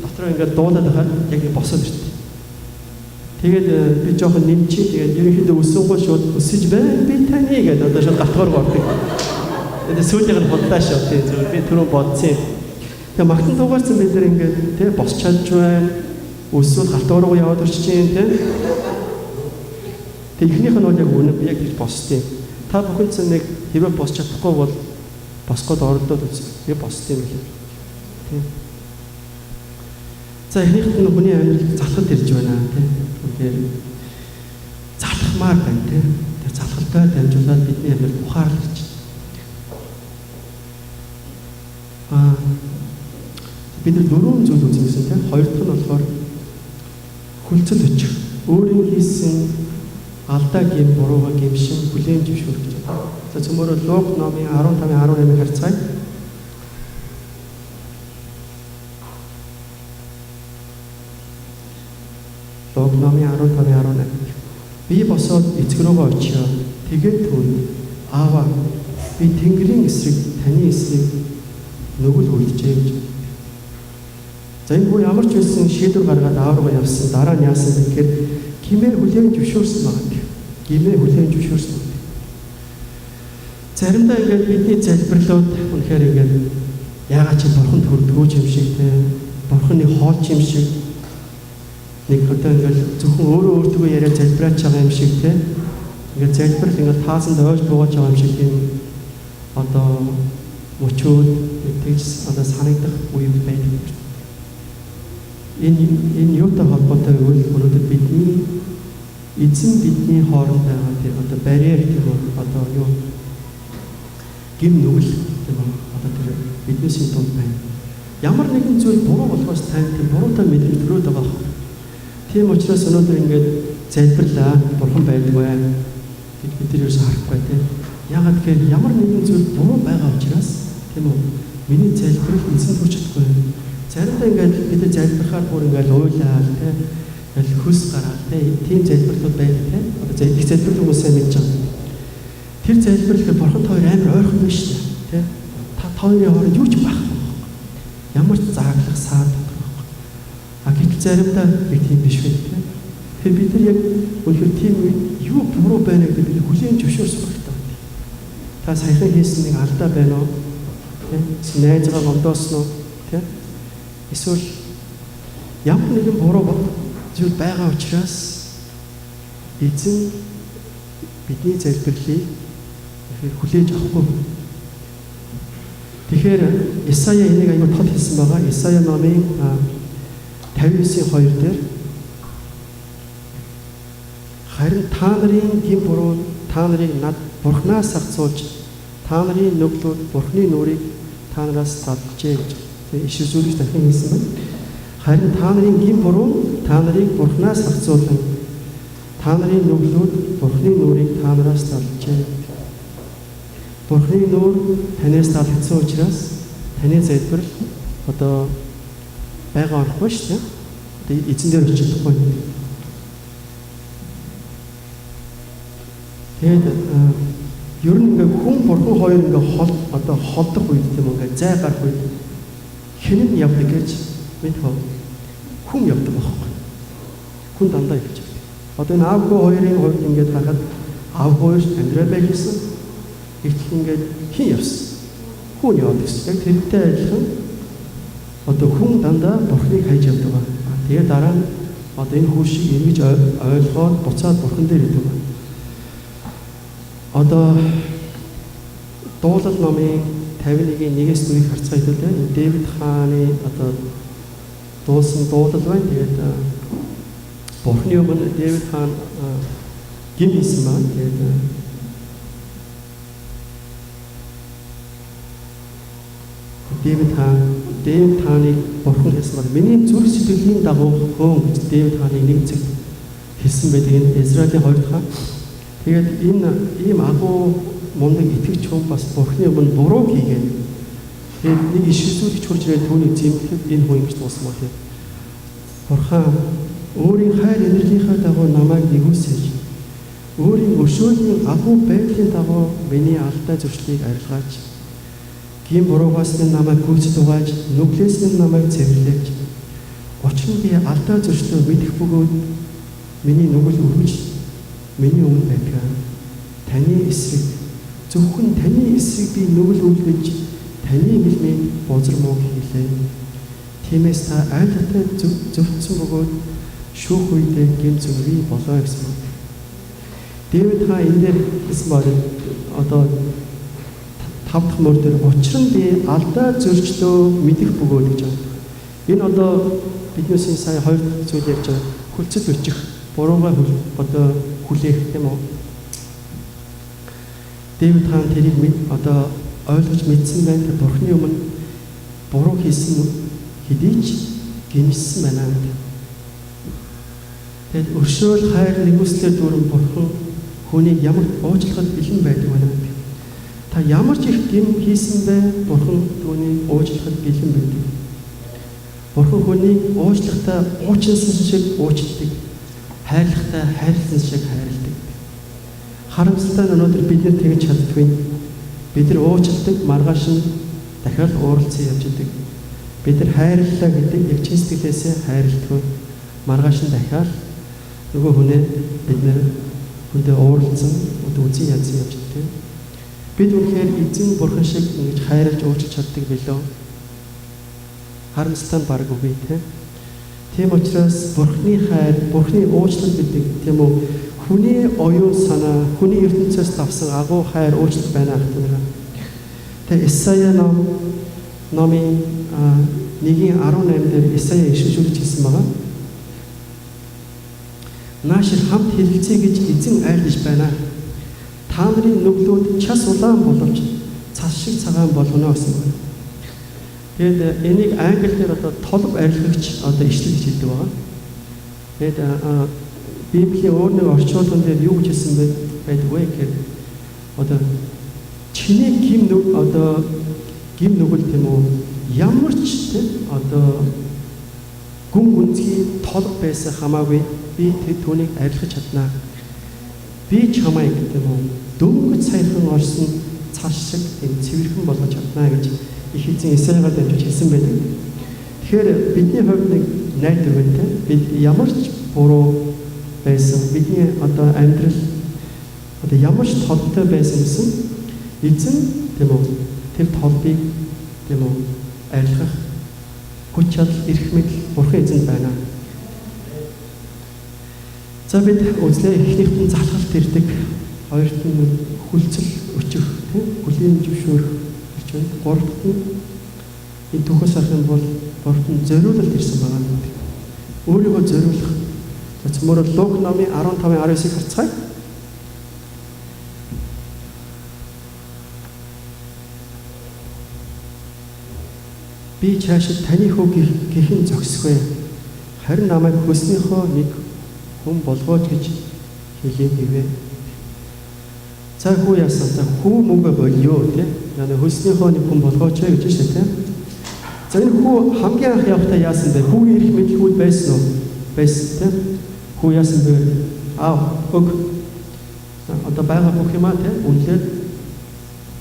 дотроо ингээд дуулаад байхад яг босоод ирдэг. Тэгээд би жоохон нэмчи тэгээд ерөнхийдөө өсөнгөө шууд өсөж байна би таны гэдэг одоо шууд гатгаар гордог. Тэгээд сүүлийнх нь бодлаа шүү дээ зөв би түрүү бодсон. Тэгээд магтан дугаарсан бид нар ингээд тий босч чадж байна. Өсвөл галтгаар руу яваад орчих чинь тий. Тэгээд ихнийх нь бол яг үнэ яг гэж босдیں۔ Та бүхэн ч нэг хэвээ босч чадахгүй бол босгоод оролдоод үзье. Би босдیں۔ Тий. За эхнийхд нь хүний амьдрал залхад ирж байна тий. Тэгэхээр залхмаар байна тий. Тэр залхалтай дамжуулаад бидний амьдрал ухаарлаж бид нар дөрвөн зүйл үзсэн тий. Хоёр дахь нь болохоор хүлцэл өчих. Өөрийн хийсэн алдаа гэм бурууга гэмшин бүлээн зөвшөөрөх гэж байна. За цөмөр Луг номын 15-18-ыг харцгаая. Луг номын 15-18. Би босоод эцэг рүүгээ очио. Тэгээд түүнд ааваа би Тэнгэрийн эсрэг таны эсрэг нүгэл үлджээ гэж. За энэ бүр ямар ч байсан шийдвэр гаргаад аав руугаа явсан. Дараа нь яасан бэ гэхээр гимээр хүлээн зөвшөөрсөн байна. Гимээр хүлээн зөвшөөрсөн. Заримдаа ингээд бидний залбирлууд үнэхээр ингээд яагаад чи бурханд хүрдгүү юм шиг те бурханы хоолч юм шиг нэг одоо ингээд зөвхөн өөрөө өөртөө яриад залбираач байгаа юм шиг те ингээд залбирал ингээд таасанд ойж буугач байгаа юм шиг тийм одоо мөчүүд тэгж одоо санагдах үе байдаг. Энэ юутай холбоотой вэ? Өнөөдөр бидний эзэн бидний хооронд байгаа тэр одоо барьер тийм одоо юу гим нүгэл тийм одоо тэр биднээс дунд байна. Ямар нэгэн зүйл буруу болохоос тань тэр буруутай мэдрэл төрөөд байгаа. Тийм учраас өнөөдөр ингээд залбирлаа бурхан байдгүй бид нар юус харахгүй тийм. Яагаад гэхээр ямар нэгэн зүйл буруу байгаа учраас тийм үү? Миний залбирал эзэн төрж чадахгүй. Заримдаа ингээд бид залбирахаар бүр ингээд уйлаад тийм ингээд хөс гараад тийм залбирлууд байдаг тийм. Одоо их залбирал хүмүүс сайн мэдж байгаа. Тэр залбирлыг бурхан хоёр амар ойрхон байна шүү дээ тийм. Та хоёрын хооронд юу ч байхгүй. Ямар ч зааглах саад гэтэл заримдаа би тийм биш байдаг. Тэгэхээр бид нар яг үнэхээр тийм юу буруу байна гэдэг бид хүлээн зөвшөөрөх хэрэгтэй. Та саяхан хийсэн нэг алдаа байна уу? Тийм. Найзгаа мондоосноо тийм. Эсвэл ямар нэгэн буруу зүйл байгаа учраас эзэн бидний залбирлыг хүлээж авахгүй. Тэгэхээр Исая энийг аягүй тод хэлсэн байгаа. Исая номын 59:2 дээр харин та нарын гин буруу та нарыг над бурхнаас сагцуулж та нарын нүглүүд бурхны нүрийг та нараас татжээ гэж иш үзүүлж дахин хэлсэн байна. Харин та нарын гин буруу та нарыг бурхнаас сагцуулан та нарын нүглүүд бурхны нүрийг та нараас татжээ. Бурхны нүр танаас татсан учраас таны залбирал одоо байгаа орхгүй шүү дээ. Тэгээд эзэн дээр очиж чадахгүй. Тэгээд ер нь ингээ хүн бурхан хоёр ингээ одоо холдох үед тийм ингээ зай гарах үед хэн нь явдаг гэж мэдв. Хүн явдаг байхгүй. Хүн дандаа явж байгаа. Одоо энэ аав хүү хоёрын хувьд ингээ харахад аав хоёр амьдрал байжсэн. Ихтгэл ингээ хэн явсан? Хүн явдаг гэсэн. Яг тэрнтэй адилхан одоо хүн дандаа бурхныг хайж явдаг ба. Тэгээд дараа нь одоо энэ хүүшийг эргэж ойлгоод буцаад бурхан дээр идэв ба. Одоо дуулал номын 51-1-ээс дүүийг харцгаа хэвлээ. Дэвид хааны одоо дуулсан дуулал байна. Тэгээд бурхны өмнө Дэвид хаан гин хийсэн байна. Тэгээд Дэвид хааны бурхан хэлсэн байна. Миний зүрх сэтгэлийн дагуу хөөн гэж Дэвид хааны нэг цаг хэлсэн байдаг. Энэ Израилийн хоёр дахь. Тэгээд энэ ийм агуу мундаг итгэж хүн бас бурхны өмнө буруу хийгээд тэгээд нэг иш үзүүлэгч хурж ирээд түүнийг зэмлэхэд энэ хүн ингэж дууссан байна. Бурхан өөрийн хайр инэрлийнхаа дагуу намайг нэгүсэж өөрийн өшөөний агуу байдлын дагуу миний алдаа зуршлыг арилгаач. Гин буруугаас минь намайг гүйц дугааж, нүглээс минь намайг цэвэрлэж. Учир нь би алдаа зуршлыг мэдэх бөгөөд миний нүгэл өргөж миний өмнө байдаг. Таны эсрэг зөвхөн таны эсрэг би нүгэл үлгэж таны хэлмийг бузар муу хийлээ. Тиймээс та айлтай зөвцсөн бөгөөд шүүх үедээ гин зүрхий болоо гэсэн. Дэвид хаан энэ дээр хэлсэн баг одоо 5 дахь мөр дээр учир нь би алдаа зөрчлөө мэдэх бөгөөд гэж байна. Энэ одоо биднээс сая 2 дахь зүйл ярьж байгаа хүлцэл өчих буруугаа одоо хүлээх юм уу? Дэвид хаан тэрийг одоо ойлгож мэдсэн байна. Бурхны өмнө буруу хийсэн хэдий ч гинсэн байна. Тэгэд өршөөл хайр нэгүслэр дүүрэн бурхан хүнийг ямар уучлахад бэлэн байдаг байна. Та ямар ч их гин хийсэн бэ бурхан түүнийг уучлахад бэлэн байдаг. Бурхан хүнийг уучлахтаа уучилсан шиг уучилдаг. Хайрлахтаа хайрлсан шиг хайрладаг. Харамсалтай нь өнөөдөр бид нар тэгж чаддгүй. Бид нар уучилдаг маргааш нь дахиад ууралцсан явж идэг. Бид нар хайрлалаа гэдэг яг чин сэтгэлээсээ хайрладаг. Маргааш нь дахиад нөгөө хүнээ бид нар хүндээ ууралцсан үзэн янзын явж идэг. Бид үнэхээр эзэн бурхан шиг ингэж хайрлаж уучлах чаддаг билүү? Харамсалтай нь баг үгүй те. Тийм учраас бурхны хайр, бурхны уучлал гэдэг тийм үү? Хүний оюун санаа, хүний ертөнцөөс авсан агуу хайр уучлал байна гэх. Тэгээ Исая номын 1:18 дээр Исая ишүүлж хэлсэн байгаа. Наашир хамт хэлэлцээ гэж эзэн айлж байна. Та нарын нүглүүд час улаан боловч цас шиг цагаан болгоно гэсэн байна. Тэгээд энийг англи дээр одоо толб арилгагч одоо ишлэл гэж хэлдэг байгаа. Тэгээд Библийн өөр нэг орчуулган дээр юу гэж хэлсэн байдаг вэ гэхээр одоо чиний гим нүгэл тийм үү ямар ч тийм одоо гүн гүнзгий толго байсан хамаагүй би түүнийг арилгаж чаднаа. Би чамайг тийм үү дөнгөж саяхан орсон цаш шиг тийм цэвэрхэн болгож чаднаа гэж их эзэн Исаягаар дамжиж хэлсэн байдаг. Тэгэхээр бидний хувьд нэг найд өгөнтэй бид ямар ч буруу байсан бидний одоо амьдрал одоо ямар ч толгойтой байсан гэсэн эзэн тийм үү тэр толбыг тийм үү арилгах хүч чадал эрх мэдэл бурхан эзэнд байна. За бид үзлээ эхнийхт нь залхалт ирдэг, хоёрт нь хүлцэл өчөх, тийм хүлийн зөвшөөрөх гэж байна. Гуравт нь энэ түүхээс харах юм бол гуравт нь зориулалт ирсэн байгаа юм. Өөрийгөө зориулах. За цөмөр Лук номын 15:19-ийг харцгаая. Би чаашид таны хүү гэхэн зогсгүй. Харин намайг хүснийхөө нэг хүн болгооч гэж хэлээ гэвэ. За хүү яасан? За хүү мөнгө болио тийм. Яна хүснийхөө нэг хүн болгооч гэж шээ тийм. За энэ хүү хамгийн анх явахдаа яасан бэ? Хүүгийн эрх мэдлгүүд байсан уу? Байсан тийм. Хүү яасан бэ? Өг. Одоо байгаа бүх юмаа тийм. Үнэлээд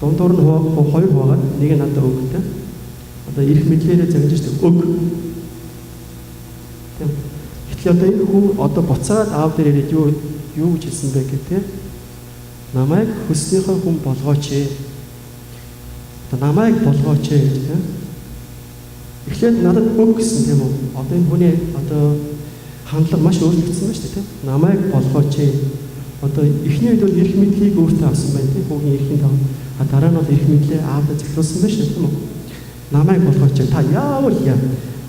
дундуур нь хоёр хувагаад нэг нь надад өг тийм. Одоо эрх мэдлээрээ зангиж өг. Тийм. Гэтэл одоо энэ хүү одоо буцаад аав дээр ирээд юу гэж хэлсэн бэ гэдэг. Намайг хүснийхөө хүн болгооч ээ. Одоо намайг болгооч ээ гэж тийм. Эхлээд надад өг гэсэн тийм үү. Одоо энэ хүний одоо хандлага маш өөрчлөгдсөн байна шүү дээ тийм. Намайг болгооч ээ. Одоо эхний үед бол эрх мэдлийг өөртөө авсан байна тийм. Хүүгийн эрхийн тав. Дараа нь бол эрх мэдлээ аавдаа захируулсан байна шүү дээ тийм үү. Намайг болгооч ээ. Та яавал яа.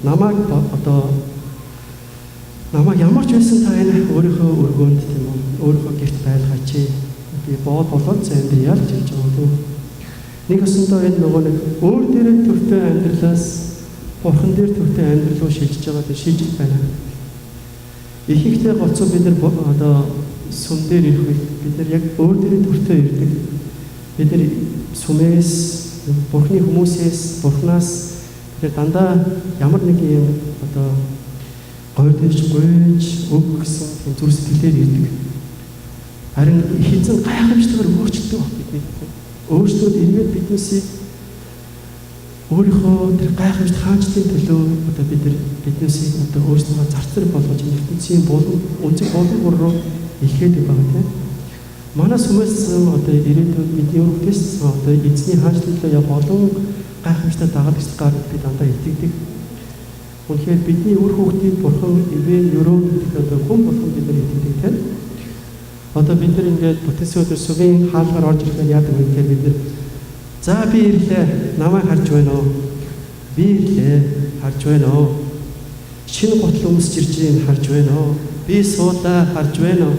Намайг одоо намайг ямар ч байсан та энэ өөрийнхөө өргөөнд тийм үү. Өөрийнхөө гэрт байлгаач ээ. Би бод болоод зэн би ялж хийж байгаа тийм. Нэг өсөндөө энэ нөгөө нэг өөр дээрээ төвтэй амьдралаас бурхан дээр төвтэй амьдрал руу шилжиж байгаа тийм шилжиж байна. Ихэнхдээ гоцоо бид нар одоо сүм дээр ирэх үед бид нар яг өөр дээрээ төвтэй ирдэг. Бид нар сүмээс бурхны хүмүүсээс бурхнаас тэр дандаа ямар нэг юм одоо гойдж өг гэсэн тийм зүрх сэтгэлээр ирдэг. Харин хизэн гайхамшигтайгаар өөрчлөлтөө бидний өөрчлөлт эргээд биднээсийг өөрийнхөө тэр гайхамшигт хаанчлалын төлөө одоо биднээсийг одоо өөрсдөө зарцар болгож ертөнцийн үнцэг болгоомор руу илгээдэг байгаа тийм. Манай сүмээс одоо ирээдүйд бидний өргөдөөс одоо эзний хаанчлалаа болон гайхамшигтай дагалдагч гард бид дандаа итгэдэг. Үнэхээр бидний үр хүүхдийн бурхан ивэн өрөө гэдэг одоо хүн бурхан бид нар итгэдэг тийм. Одоо бид нар ингээд бүтэнсийн өдөр сүмийн хаалгаар орж ирэхэд яадаг вэ гэхээр бид нар за би ирлээ намайг харж байна уу? Би ирлээ харж байна уу? Шинэ гутал өмсөж ирж байгааг харж байна уу? Би суулаа харж байна уу?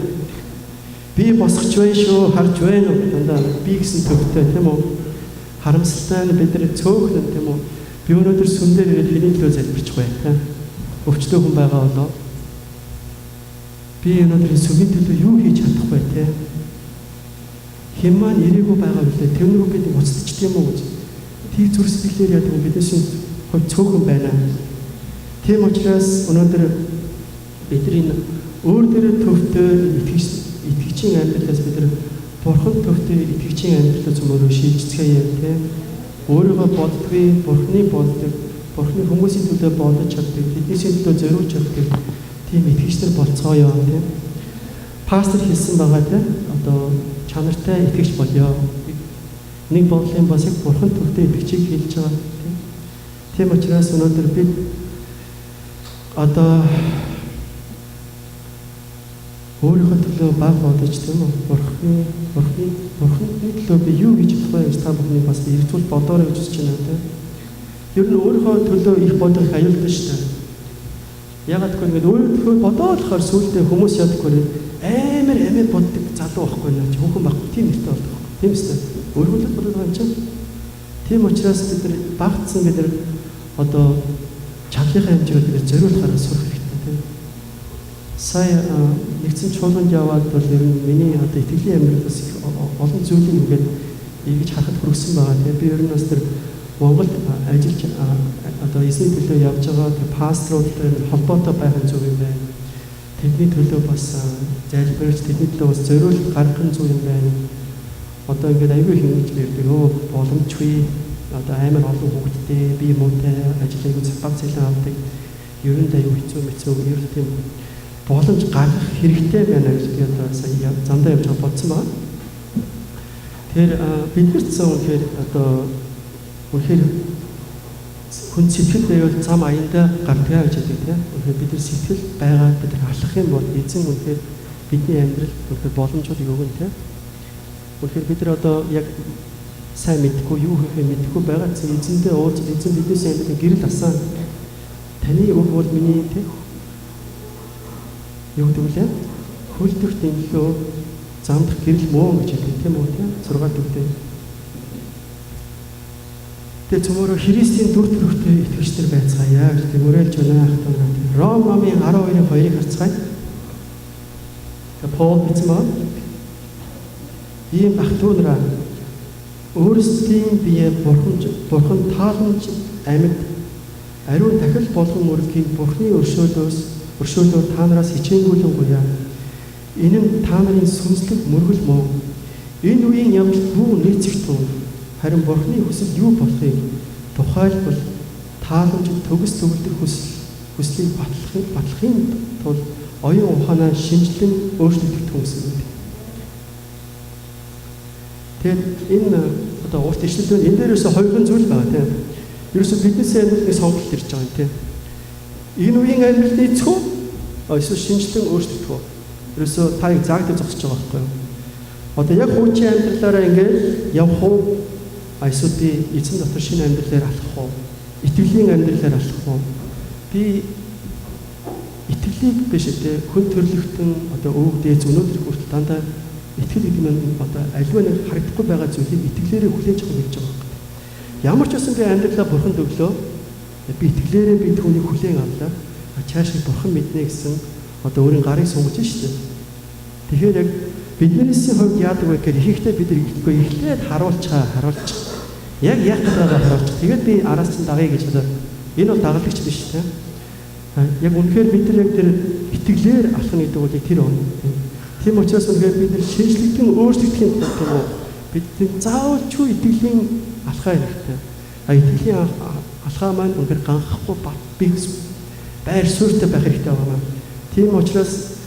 Би босгоч байна шүү харж байна уу? Дандаа би гэсэн төвтэй тийм үү? Харамсалтай нь бид нар цөөхнө тийм үү? Би өнөөдөр сүм дээр ирээд хэний төлөө залбирч бай тийм. Өвчтөе хүн байгаа болоо. Би өнөөдөр сүмийн төлөө юу хийж чадах вэ тийм. Хэн маань ирээгүй байгаа билээ тэр нэг бид уцтчих юм уу гэж. Тийг зүрх сэтгэлээр яадаг бидээс хувь цөөхөн байна. Тийм учраас өнөөдөр бидний өөр дээрээ төвтэй итгэгчийн амьдралаас бид нар бурхан төвтэй итгэгчийн амьдралаа зөвмөрөө шилжцгээе тийм. Өөрийгөө боддгүй, бурхны боддог, бурхны хүмүүсийн төлөө бодож чаддаг, тэднийсийн төлөө зориулж чаддаг тийм итгэгчдэр болцгоё тийм. Пастор хэлсэн байгаа тийм. Одоо чанартай итгэгч болёо. Нэг бодлын бас их бурхан төвтэй итгэгчийг хэлж байгаа тийм. Тийм учраас өнөөдөр бид одоо өөрийнхөө төлөө баг бодож тийм үү? Бурханы төлөө би юу хийж чадах вэ гэж та бүхний бас эргцүүл бодоорой гэж хэлж байна тийм. Ер нь өөрийнхөө төлөө их бодох аюултай шүү дээ. Ягаад гэвэл ингээд өөрийнхөө бодоолохоор сүултээ хүмүүс ядаггүй амар боддог залуу байхгүй наа чи хүүхэн байхгүй тийм нэртэй болдог. Тийм үстэй. Өөрийнхөө төлөө бодох юм чинь. Тийм учраас бид нар багцсан бид нар одоо чадлынхаа хэмжээгээр бид зориулахаар сурах хэрэгтэй тийм. Сая нэгдсэн чуулганд яваад бол ер нь миний одоо итгэлийн амьдралаас олон зүйлийг ингээд ингэж харахад хүрсэн байгаа. Тэгээ би ер нь бас тэр Монголд ажиллаж одоо эзний төлөө явж байгаа тэр пасторуудтай холбоотой байх нь зөв юм байна. Тэдний төлөө бас залбирч тэдний төлөө бас зориулт гаргах нь зөв юм байна. Одоо ингээд аягүй хингэж ярьдаг. Боломжгүй одоо амар олон хүүхдтэй би муутай ажиллааг цаг цэлэн авдаг. Ер нь аягүй хэцүү ер нь тийм боломж гаргах хэрэгтэй байна гэж би одоо сая замдаа явж байгаа бодсон байна. Тэгэхээр биднэрт зөвхөн одоо үнэхээр хүн сэтгэл байвал зам аяндаа гардаг гэж хэлдэг тийм. Үнэхээр бид нар сэтгэл байгаа бид нар алхах юм бол эзэн үнэхээр бидний амьдрал үнэхээр боломжуудыг өгнө тийм. Үнэхээр бид нар одоо яг сайн мэдхгүй юу хийхээ мэдхгүй байгаа чинь эзэндээ уулзаж эзэн биднээс амьдрал гэрэл асаа. Таны үг бол миний тийм юу гэдэг вэ? Хөлдөх дэмлөө замдах гэрэл мөн гэж хэлдэг тийм үү тийм 6 дэгтэй. Тэгээ цөмөрө Христийн дүр төрхтэй итгэгчдэр байцгаая гэж тэмүүлж байна хатан. Ром номын 12-ийн 2-ыг харцгаая. Тэгээ Паул бичмаа ийм ахтунараа өөрсдийн бие бурхан тааламж амьд ариун дахил болгон үргэлгийг Бурхны өршөөлөөр та нараас хичээнгүйлэн гуяа. Энэ нь та нарын сүнслэг мөргөл мөн. Энэ үеийн ямарч бүү нийцэх тун. Харин Бурхны хүсэл юу болохыг тухайлбал тааламж төгс төгөлдөр хүслийг батлахын тулд оюун ухаанаа шинжлэн өөрчлөгдөх хүсэл. Тэгээд энэ одоо урт ишлэлүүд энэ дээрээс хоёрын зүйл байгаа тийм. Ерөөсөө биднээс амьдралыг сонголт ирж байгаа юм тийм. Энэ үеийн амьдралыг зөв эсвэл шинжлэн өөрчлөгдөх үү? Ерөөсөө таг заагдаж зогсож байгаа байхгүй юу? Одоо яг хуучин амьдралаараа ингээд явах уу? Эсвэл би эзэн дотор шинэ амьдралаар алхах уу? Итгэлийн амьдралаар алхах уу? Би итгэлийг биш ээ хүн төрлөختөн одоо өвөг дээд өнөөдөр хүртэл дандаа итгэл гэдэг нь одоо аливаа нэг харагдахгүй байгаа зүйлийг итгэлээрээ хүлээж авах гэж байгаа юм. Ямар ч байсан би амьдралаа бурханд өглөө би итгэлээрээ би түүнийг хүлээн авлаа. Чаашиг бурхан мэднэ гэсэн одоо өөрийн гарыг сунгаж шүү дээ. Тэгэхээр яг биднээсийн хувьд яадаг вэ гэхээр ихэнхдээ бид ихгүй эхлээд харуулж. Яг яах гэдэг байгаа харуулж. Тэгээд би араас нь дагая гэж бодоод энэ бол дагалдагч биш тийм. Яг үнэхээр бид нар яг тэр итгэлээр алхах гэдэг бол тэр он. Тийм учраас үнэхээр бид нар шинжлэхдээ өөрчлөгдөхийн тулд тийм үү бид заавалчгүй итгэлийн алхаа хэрэгтэй. Итгэлийн алхаа маань үнэхээр ганхахгүй би байр суурьтай байх хэрэгтэй байна. Тийм учраас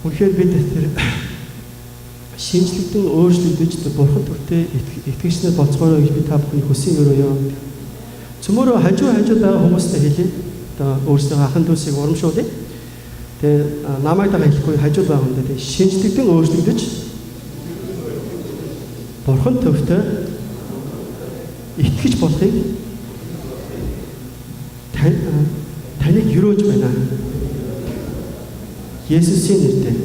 үнэхээр бид тэр шинжлэхдээ өөрчлөгдөж бурхан төртөө итгэгчнээ болцгоорой гэж би та бүхний хүсэн өрөөё. Цөмөрөө хажуу байгаа хүмүүстэй хэлье. Одоо өөрсдөө ахын дүүсийг урамшуулъя. Тэгээ намайг дагаа хэлэхгүй хажууд байгаа юм даа. Шинжлэхдээ өөрчлөгдөж бурхан төвтэй итгэж болохыг таныг юрөөж байна. Есүсийн нэрээр.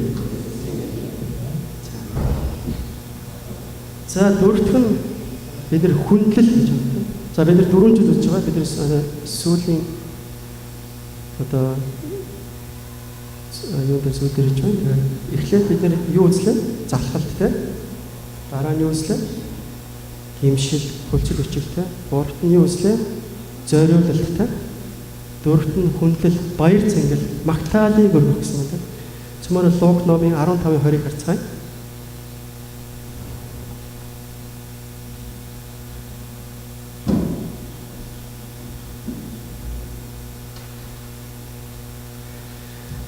За дөрөвдөх нь бид нар хүндлэл гэж байна. За бид нар 4 жил үзэж байгаа. Бид нар сүүлийн одоо юу гэж үзэж байна. Эхлээд бид нар юу үзлээ? Залхалт те. Дараа нь юу үзлээ? Гимшил, хөлцөл өчөлтэй. Гуравт нь юу үзлээ? Зориулалт те. Дөрөвт нь хүндлэл, баяр цэнгэл, магтаалыг өргөх гэсэн юм. Цөмөр Лук номын 15:20-ыг харцгаая.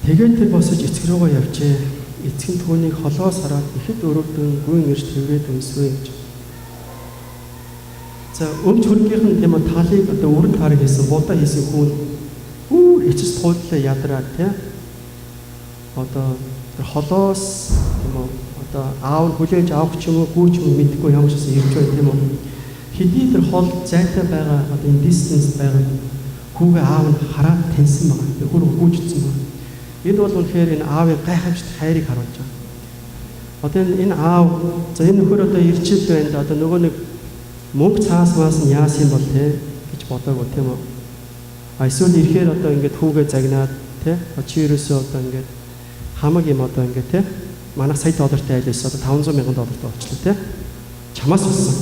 Тэгээд тэр босож эцэг рүүгээ явжээ. Эцэг нь түүнийг холоос хараад ихэд өрөвдөн гүйн ирж тэргээд өмсвэ гэж. За өмч хөргийнх нь тийм талыг одоо өрн тарыг хийсэн, будаа хийсэн хүн эцэс тууллаа ядраад тийм. Одоо тэр холоос тийм үү одоо аав хүлээж авах ч юм уу гүйч юм мэдгүй ямар ч гэсэн ирж байна тийм үү. Хэдий тэр хол зайтай байгаа одоо энэ дистанс байгаа хүүгээ аав нь хараад таньсан байгаа. Тэр хөр гүйжсэн байна. Энэ бол үнэхээр энэ аавын гайхамшигт хайрыг харуулж байгаа. Одоо энэ аав за энэ нөхөр одоо ирчил байна. Одоо нөгөө нэг мөнгө цаасмаас нь яасан бол те гэж бодоагүй тийм үү. Эсвэл ирэхээр одоо ингээд хүүгээ загнаад те тий. Чи ерөөсөө одоо ингээд хамаг юм одоо ингээд тий. Манайх сая доллартай айлс одоо 500 мянган доллартай болчихлоо тий. Чамаас болсон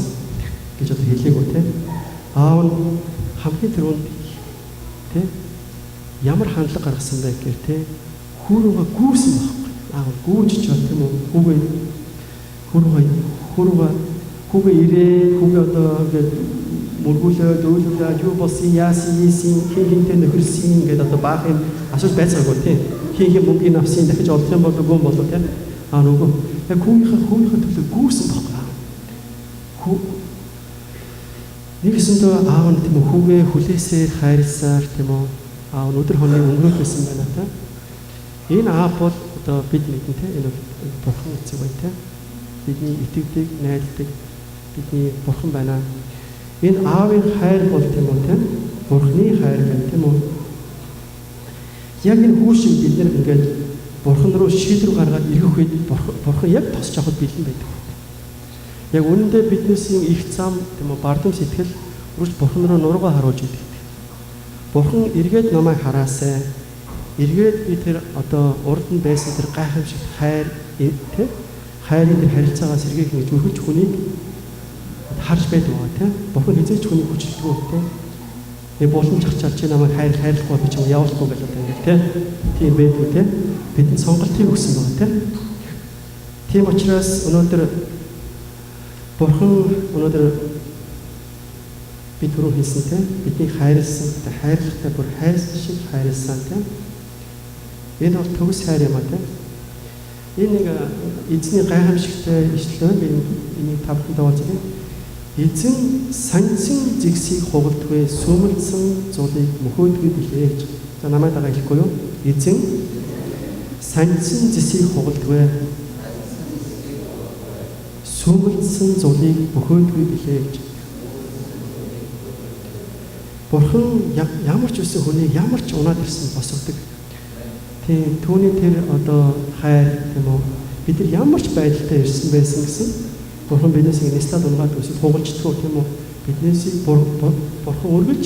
гэж одоо хэлээгүү тий. Аав нь хамгийн түрүүнд тий ямар хандлага гаргасан бэ гэхээр тий хүүрүүгээ гүйсэн байхгүй. Аав нь гүйжиж бат тийм үү. Хүүгээ ирээ хүүгээ одоо ингээд мөргүүлээд өөлөөлөө юу болсон яасан хинтэй нөхөрсөн ингээд одоо баах юм асууж байцаагүй тий. Хин мөнгөний авсан дахиж олох юм бол үгүй болов тий. Аа нөгөө яг хүүгийнхээ төлөө гүйсэн байхгүй. Нэгсэндээ аав нь тийм үү хүүгээ хүлээсээр хайрласаар тийм үү аав нь өдөр хоногийн өнгөрөөд байсан байна та. Энэ аав бол одоо бид мэднэ те энэ бурхан эцэг байна те. Бидний итгэдэг, найддаг бидний бурхан байна. Энэ аавын хайр бол тийм үү те. Бурханы хайр байна тийм үү. Яг энэ хүү шиг бид нар ингээд бурхан руу шийдвэр гаргаад ирэх үед бурхан яг тосч авахд бэлэн байдаг. Яг үнэндээ биднээс их зам тийм үү бардам сэтгэл үрж бурхан руу нургаа харуулж идэг. Бурхан эргээд намайг хараасай. Эргээд би тэр одоо урд нь байсан тэр гайхамшигт хайр тий хайрын тэр харилцаагаас эргээд ингэж өргөж хүнийг харж байдаг байгаа тий. Бурхан хизээч хүнийг хүчилдэггүй тий. Би булан чарчаал чи намайг хайрлахгүй би чам явуулахгүй гэж одоо ингэ тий. Тийм байдгүй тий. Бидэнд сонголтыг өгсөн байгаа тий. Тийм учраас өнөөдөр бурхан өнөөдөр бид түрүү хэлсэнтэй бидний хайрлсан хайрлагатай бүр хайрсан шиг хайрлсан тийм энэ бол төгс хайр юм аа тийм энэ нэг эзний гайхамшигтай ишлэл би энийг тавханд оолзъя эзэн саньсан зэгсийг хугалдаггүй сүмэлсэн зулыг мөхөөдгүй билээ гэж за намайг дагаа хэлэхгүй юу эзэн саньсан зэсийг хугалдаггүй сүмэлсэн зулыг мөхөөдгүй билээ гэж бурхан ямар ч үсэн хүнийг ямар ч унаад ирсэн босгодог. Тийм түүний тэр одоо хайр тийм үү бид нар ямар ч байдалтай ирсэн байсан гэсэн бурхан биднээс нэслээд унгаад үсэг хугалждаггүй тийм үү биднээс бурхан өргөж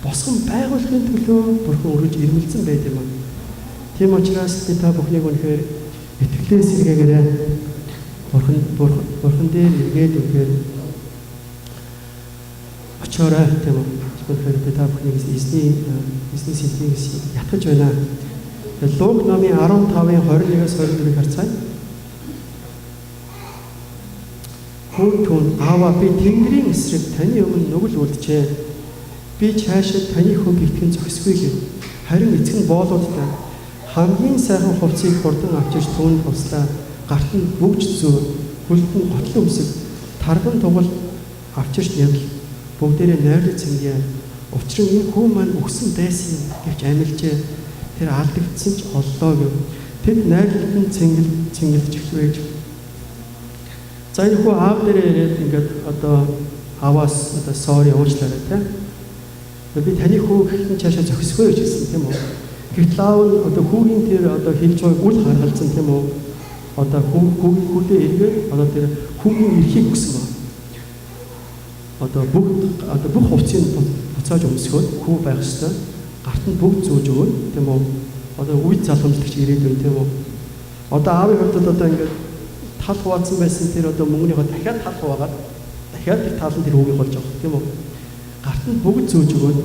босгон байгуулахын төлөө бурхан өргөж ирмэлзэн байд юм аа. Тийм учраас би та бүхнийг үнэхээр итгэлээс сэргээгээрэй. Бурхан дээр эргээд үнэхээр очоорой тийм үү. Тэгэхээр би та бүхнийг эзний сэтгэлээс ятгаж байна. Луг номын 15-ын 21-с 24-ийг харцгаая. Хүн түн аава би Тэнгэрийн эсрэг таны өмнө нүгэл үлджээ. Би цаашид таны хөнгө итгэн зохисгүй гэв. Харин эцэг нь боолуудтай хамгийн сайхан хувцсыг хурдан авчирч түүнд туслаа. Гарт нь бүгж зөө, хөлд нь готлон үсэг, тарган тугал авчирч явл. Бүгдээрээ найрлаж цэнгье. Учир нь энэ хүн маань өгсөн байсан юм гэвч амилжээ. Тэр алдагдсан ч оллоо гэв. Тэд найрлалтан цэнгэлж эхлэвэж. За энэ хүү аав дээрээ ирээд ингээд одоо аваас одоо sorry уучлаарай тийм. Би таны хүү ихэнх цаашаа зохисгүй гэж хэлсэн тийм үү. Гэтэл аав нь одоо хүүгийн тэр одоо хэлж байгааг үл харгалзсан тийм үү. Одоо хүүдээ эргээд одоо тэр хүүгийн эрхийг өгсөн байна. Одоо бүх хувцсыг буцааж өмсгөөд хүү байх ёстой. Гарт нь бүгд зөөж өгөөд тийм үү. Одоо үе залхамжлагч ирээдүйн тийм үү. Одоо аавын хувьд одоо ингээд тал хуваацсан байсан тэр одоо мөнгөнийхөө дахиад тал хуваагаад дахиад тэр тал нь тэр хүүгийг болж байгаа тийм үү. Гарт нь бүгд зөөж өгөөд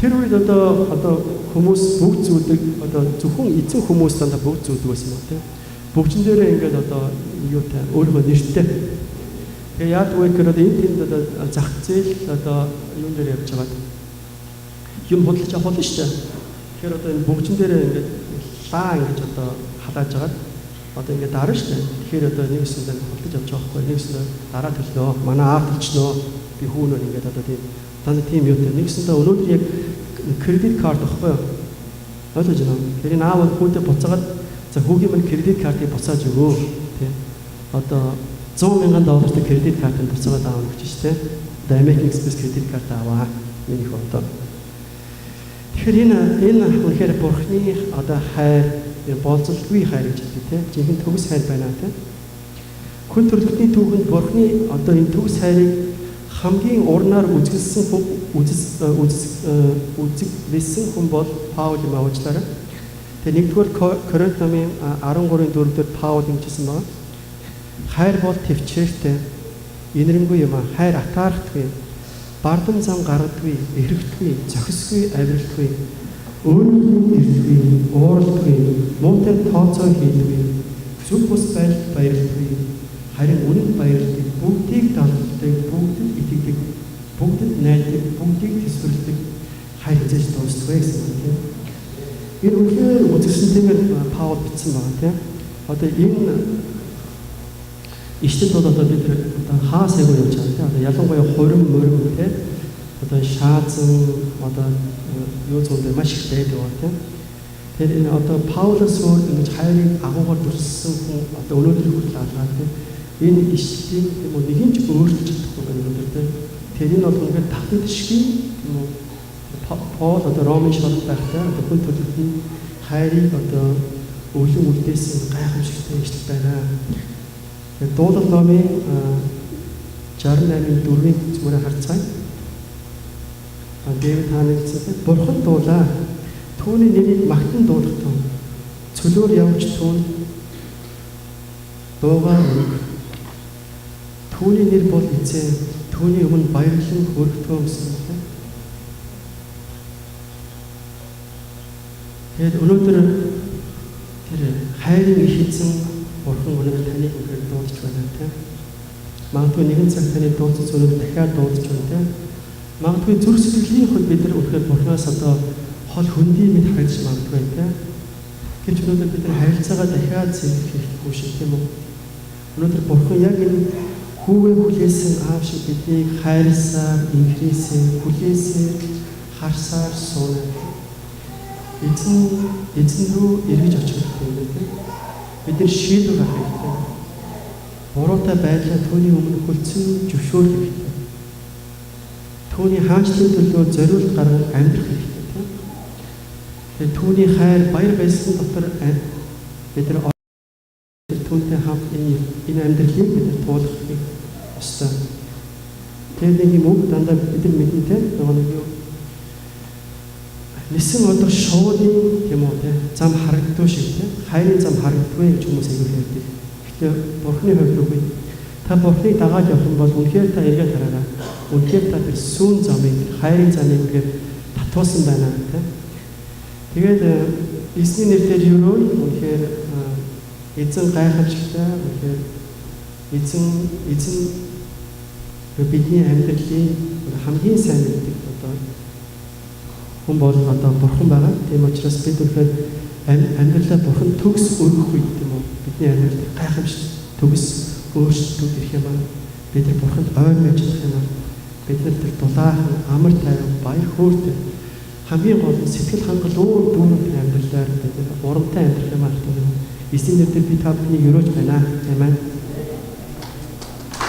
тэр үед одоо хүмүүс бүгд зөөдөг одоо зөвхөн эзэн хүмүүс дандаа бүгд зөөдөг байсан юм тийм. Бүгжин дээрээ ингээд одоо юутай өөрийнхөө нэртэй. Тэгээ яад үеэр одоо энэ тэнд одоо зах зээл одоо юун дээр явж байгаа юм бодлож авах болно шүү дээ. Тэгэхээр одоо энэ бүгжин дээрээ ингээд лаа ингэж одоо халааж агаад одоо ингээд дарна шүү дээ. Тэгэхээр одоо нэгсэндээ хөлдөж авч байгаа хгүй. Нэгсэндээ дараа төлнөө манай аав төлчнөө би хүүнөө ингээд одоо тийм юу тийм нэгсэндээ өнөөдөр яг кредит карт авахгүй юу? Ойлгож байна уу? Тэр энэ аав хүүтэй буцаагаад за хүүгийн минь кредит картыг буцааж өгөө тийм. Одоо $100,000 кредит картыг буцаагаад авах гэж байна тийм. Одоо American Express кредит карт аваа. Миний хөөдөө. Тэгэхээр энэ үнэхээр бурхны одоо хайр болцолгүй хайр гэж хэлдэг тийм. Жинхэнэ төгс хайр байна тийм. Хүн төрлөختний түүхэнд бурхны одоо энэ төгс хайрыг хамгийн урнаар үзэгдсэн хүн бол Паул юм уучлаарай. Тэгээ нэгдүгээр Коринт номын 13-ын 4-дөр Паул ингэсэн байна. Хайр бол төвчээртэй, инэрэнгүй юм а. Хайр атаархдаггүй, бардам зам гаргадаггүй, эргэдэггүй, зохисгүй, авиралдаггүй, өөрөлдөө ирдэггүй, ууралдаггүй, муутай тооцоо хийдэггүй, зүг бус байдалд баярлдаггүй, харин үнэнд баярлдаг, бүгдийг далддаг, бүгдэд итгэдэг, бүгдэд найддаг, бүгдийг төсвөрлөдөг, хайр хязгаарч дуустдаг гэсэн үг тийм. Энэ үнээр үзэсгэлэнтэйгээр Паул бичсэн байна тийм. Одоо энэ иштэд бол одоо бид одоо хаа сайгүй явж байгаа тийм. Одоо ялангуяа хорим мөрөм тийм. Одоо шаазан одоо юу зүүндээ маш их байдаг ба тийм. Тэгэхээр энэ одоо Паулос өөр ингэж хайрыг агуугаар дүрссэн хүн одоо өнөөдөр хүртэл алгаа тийм. Энэ ишлэлийг юм уу нэгэн ч өөрчилж чадахгүй өнөөдөр тийм. Тэр энэ бол үнэхээр давтагдшгүй юм уу Паул одоо Ромын шорт байхдаа одоо хүн төрөлхтний хайрыг одоо өвлөн үлдээсэн гайхамшигтай ишлэл байна. Тэгээд дуулал номын 68-ын 4-ийн зүгээрээ харцгаая. Дэвид хааны хэлсэн Бурхан дуулаа. Түүний нэрийг магтан дуулах тун. Цөлөөр явж түүн дуугаар өрг. Түүний нэр бол эзэн. Түүний өмнө баярлан хөргөтгөө гэсэн үг. Тэгээд өнөөдөр тэр хайрын их эзэн Бурхан өнөөдөр таныг үнээр дуудаж байна тийм. Магадгүй нэгэн цаг таны дуудсан өнөөдөр дахиад дуудаж байна тийм. Магадгүй зүрх сэтгэлийн хувьд бид нар үнээр Бурханаас одоо хол хөндий мэд харагдаж магадгүй тийм. Гэвч өнөөдөр бид нар харилцаагаа дахиад зэмлэх хэрэггүй шиг тийм үү. Өнөөдөр Бурхан яг энэ хүүгээ хүлээсэн аав шиг биднийг хайрласаар, инхрээсээр, хүлээсээр, харсаар суунаа. Эзэн рүү эргэж очих хэрэгтэй. Бид нар шийдвэр гаргах хэрэгтэй. Буруутай байдлаа түүний өмнө хүлцэн зөвшөөрөх хэрэгтэй. Түүний хаанчлалын төлөө зориулт гарган амьдрах хэрэгтэй. Тэгээд түүний хайр баяр баясгалан дотор бид нар түүнтэй хамт энэ амьдралыг бид нар туулах ёстой. Тэгээд нэг юм үг дандаа бид нар мэдэнтэй нэг юу нисэн одоо шоудын тийм үү те зам харагддаг шиг те хайрын зам харагддаггүй гэж хүмүүс аягүй хэлдэг. Гэхдээ Бурхны хувьд үгүй. Та Бурхныг дагаад явах юм бол үнэхээр та эргээд хараарай. Үнэхээр та тэр сүүн замыг хайрын замыг үнэхээр татуулсан байна те. Тэгээд эзний нэрээр юу үнэхээр эзэн гайхамшигтай үнэхээр эзэн бидний амьдралын хамгийн сайн мэддэг одоо хүн бол одоо Бурхан байгаа. Тийм учраас бид үнэхээр амьдралаа Бурхан төгс өргөх үед тийм үү бидний амьдралд гайхамшиг төгс өөрчлөлтүүд ирэх юм аа. Бид нар Бурханд ойр байж чадах юм аа. Бид нар тэр дулаахан амар тайван баяр хөөртэй хамгийн гол нь сэтгэл хангал өөр дүүрэн амьдралаар бид нар урамтай амьдрах юм аа. Эзний нэрээр би та бүхнийг өрөөж байна. Амен.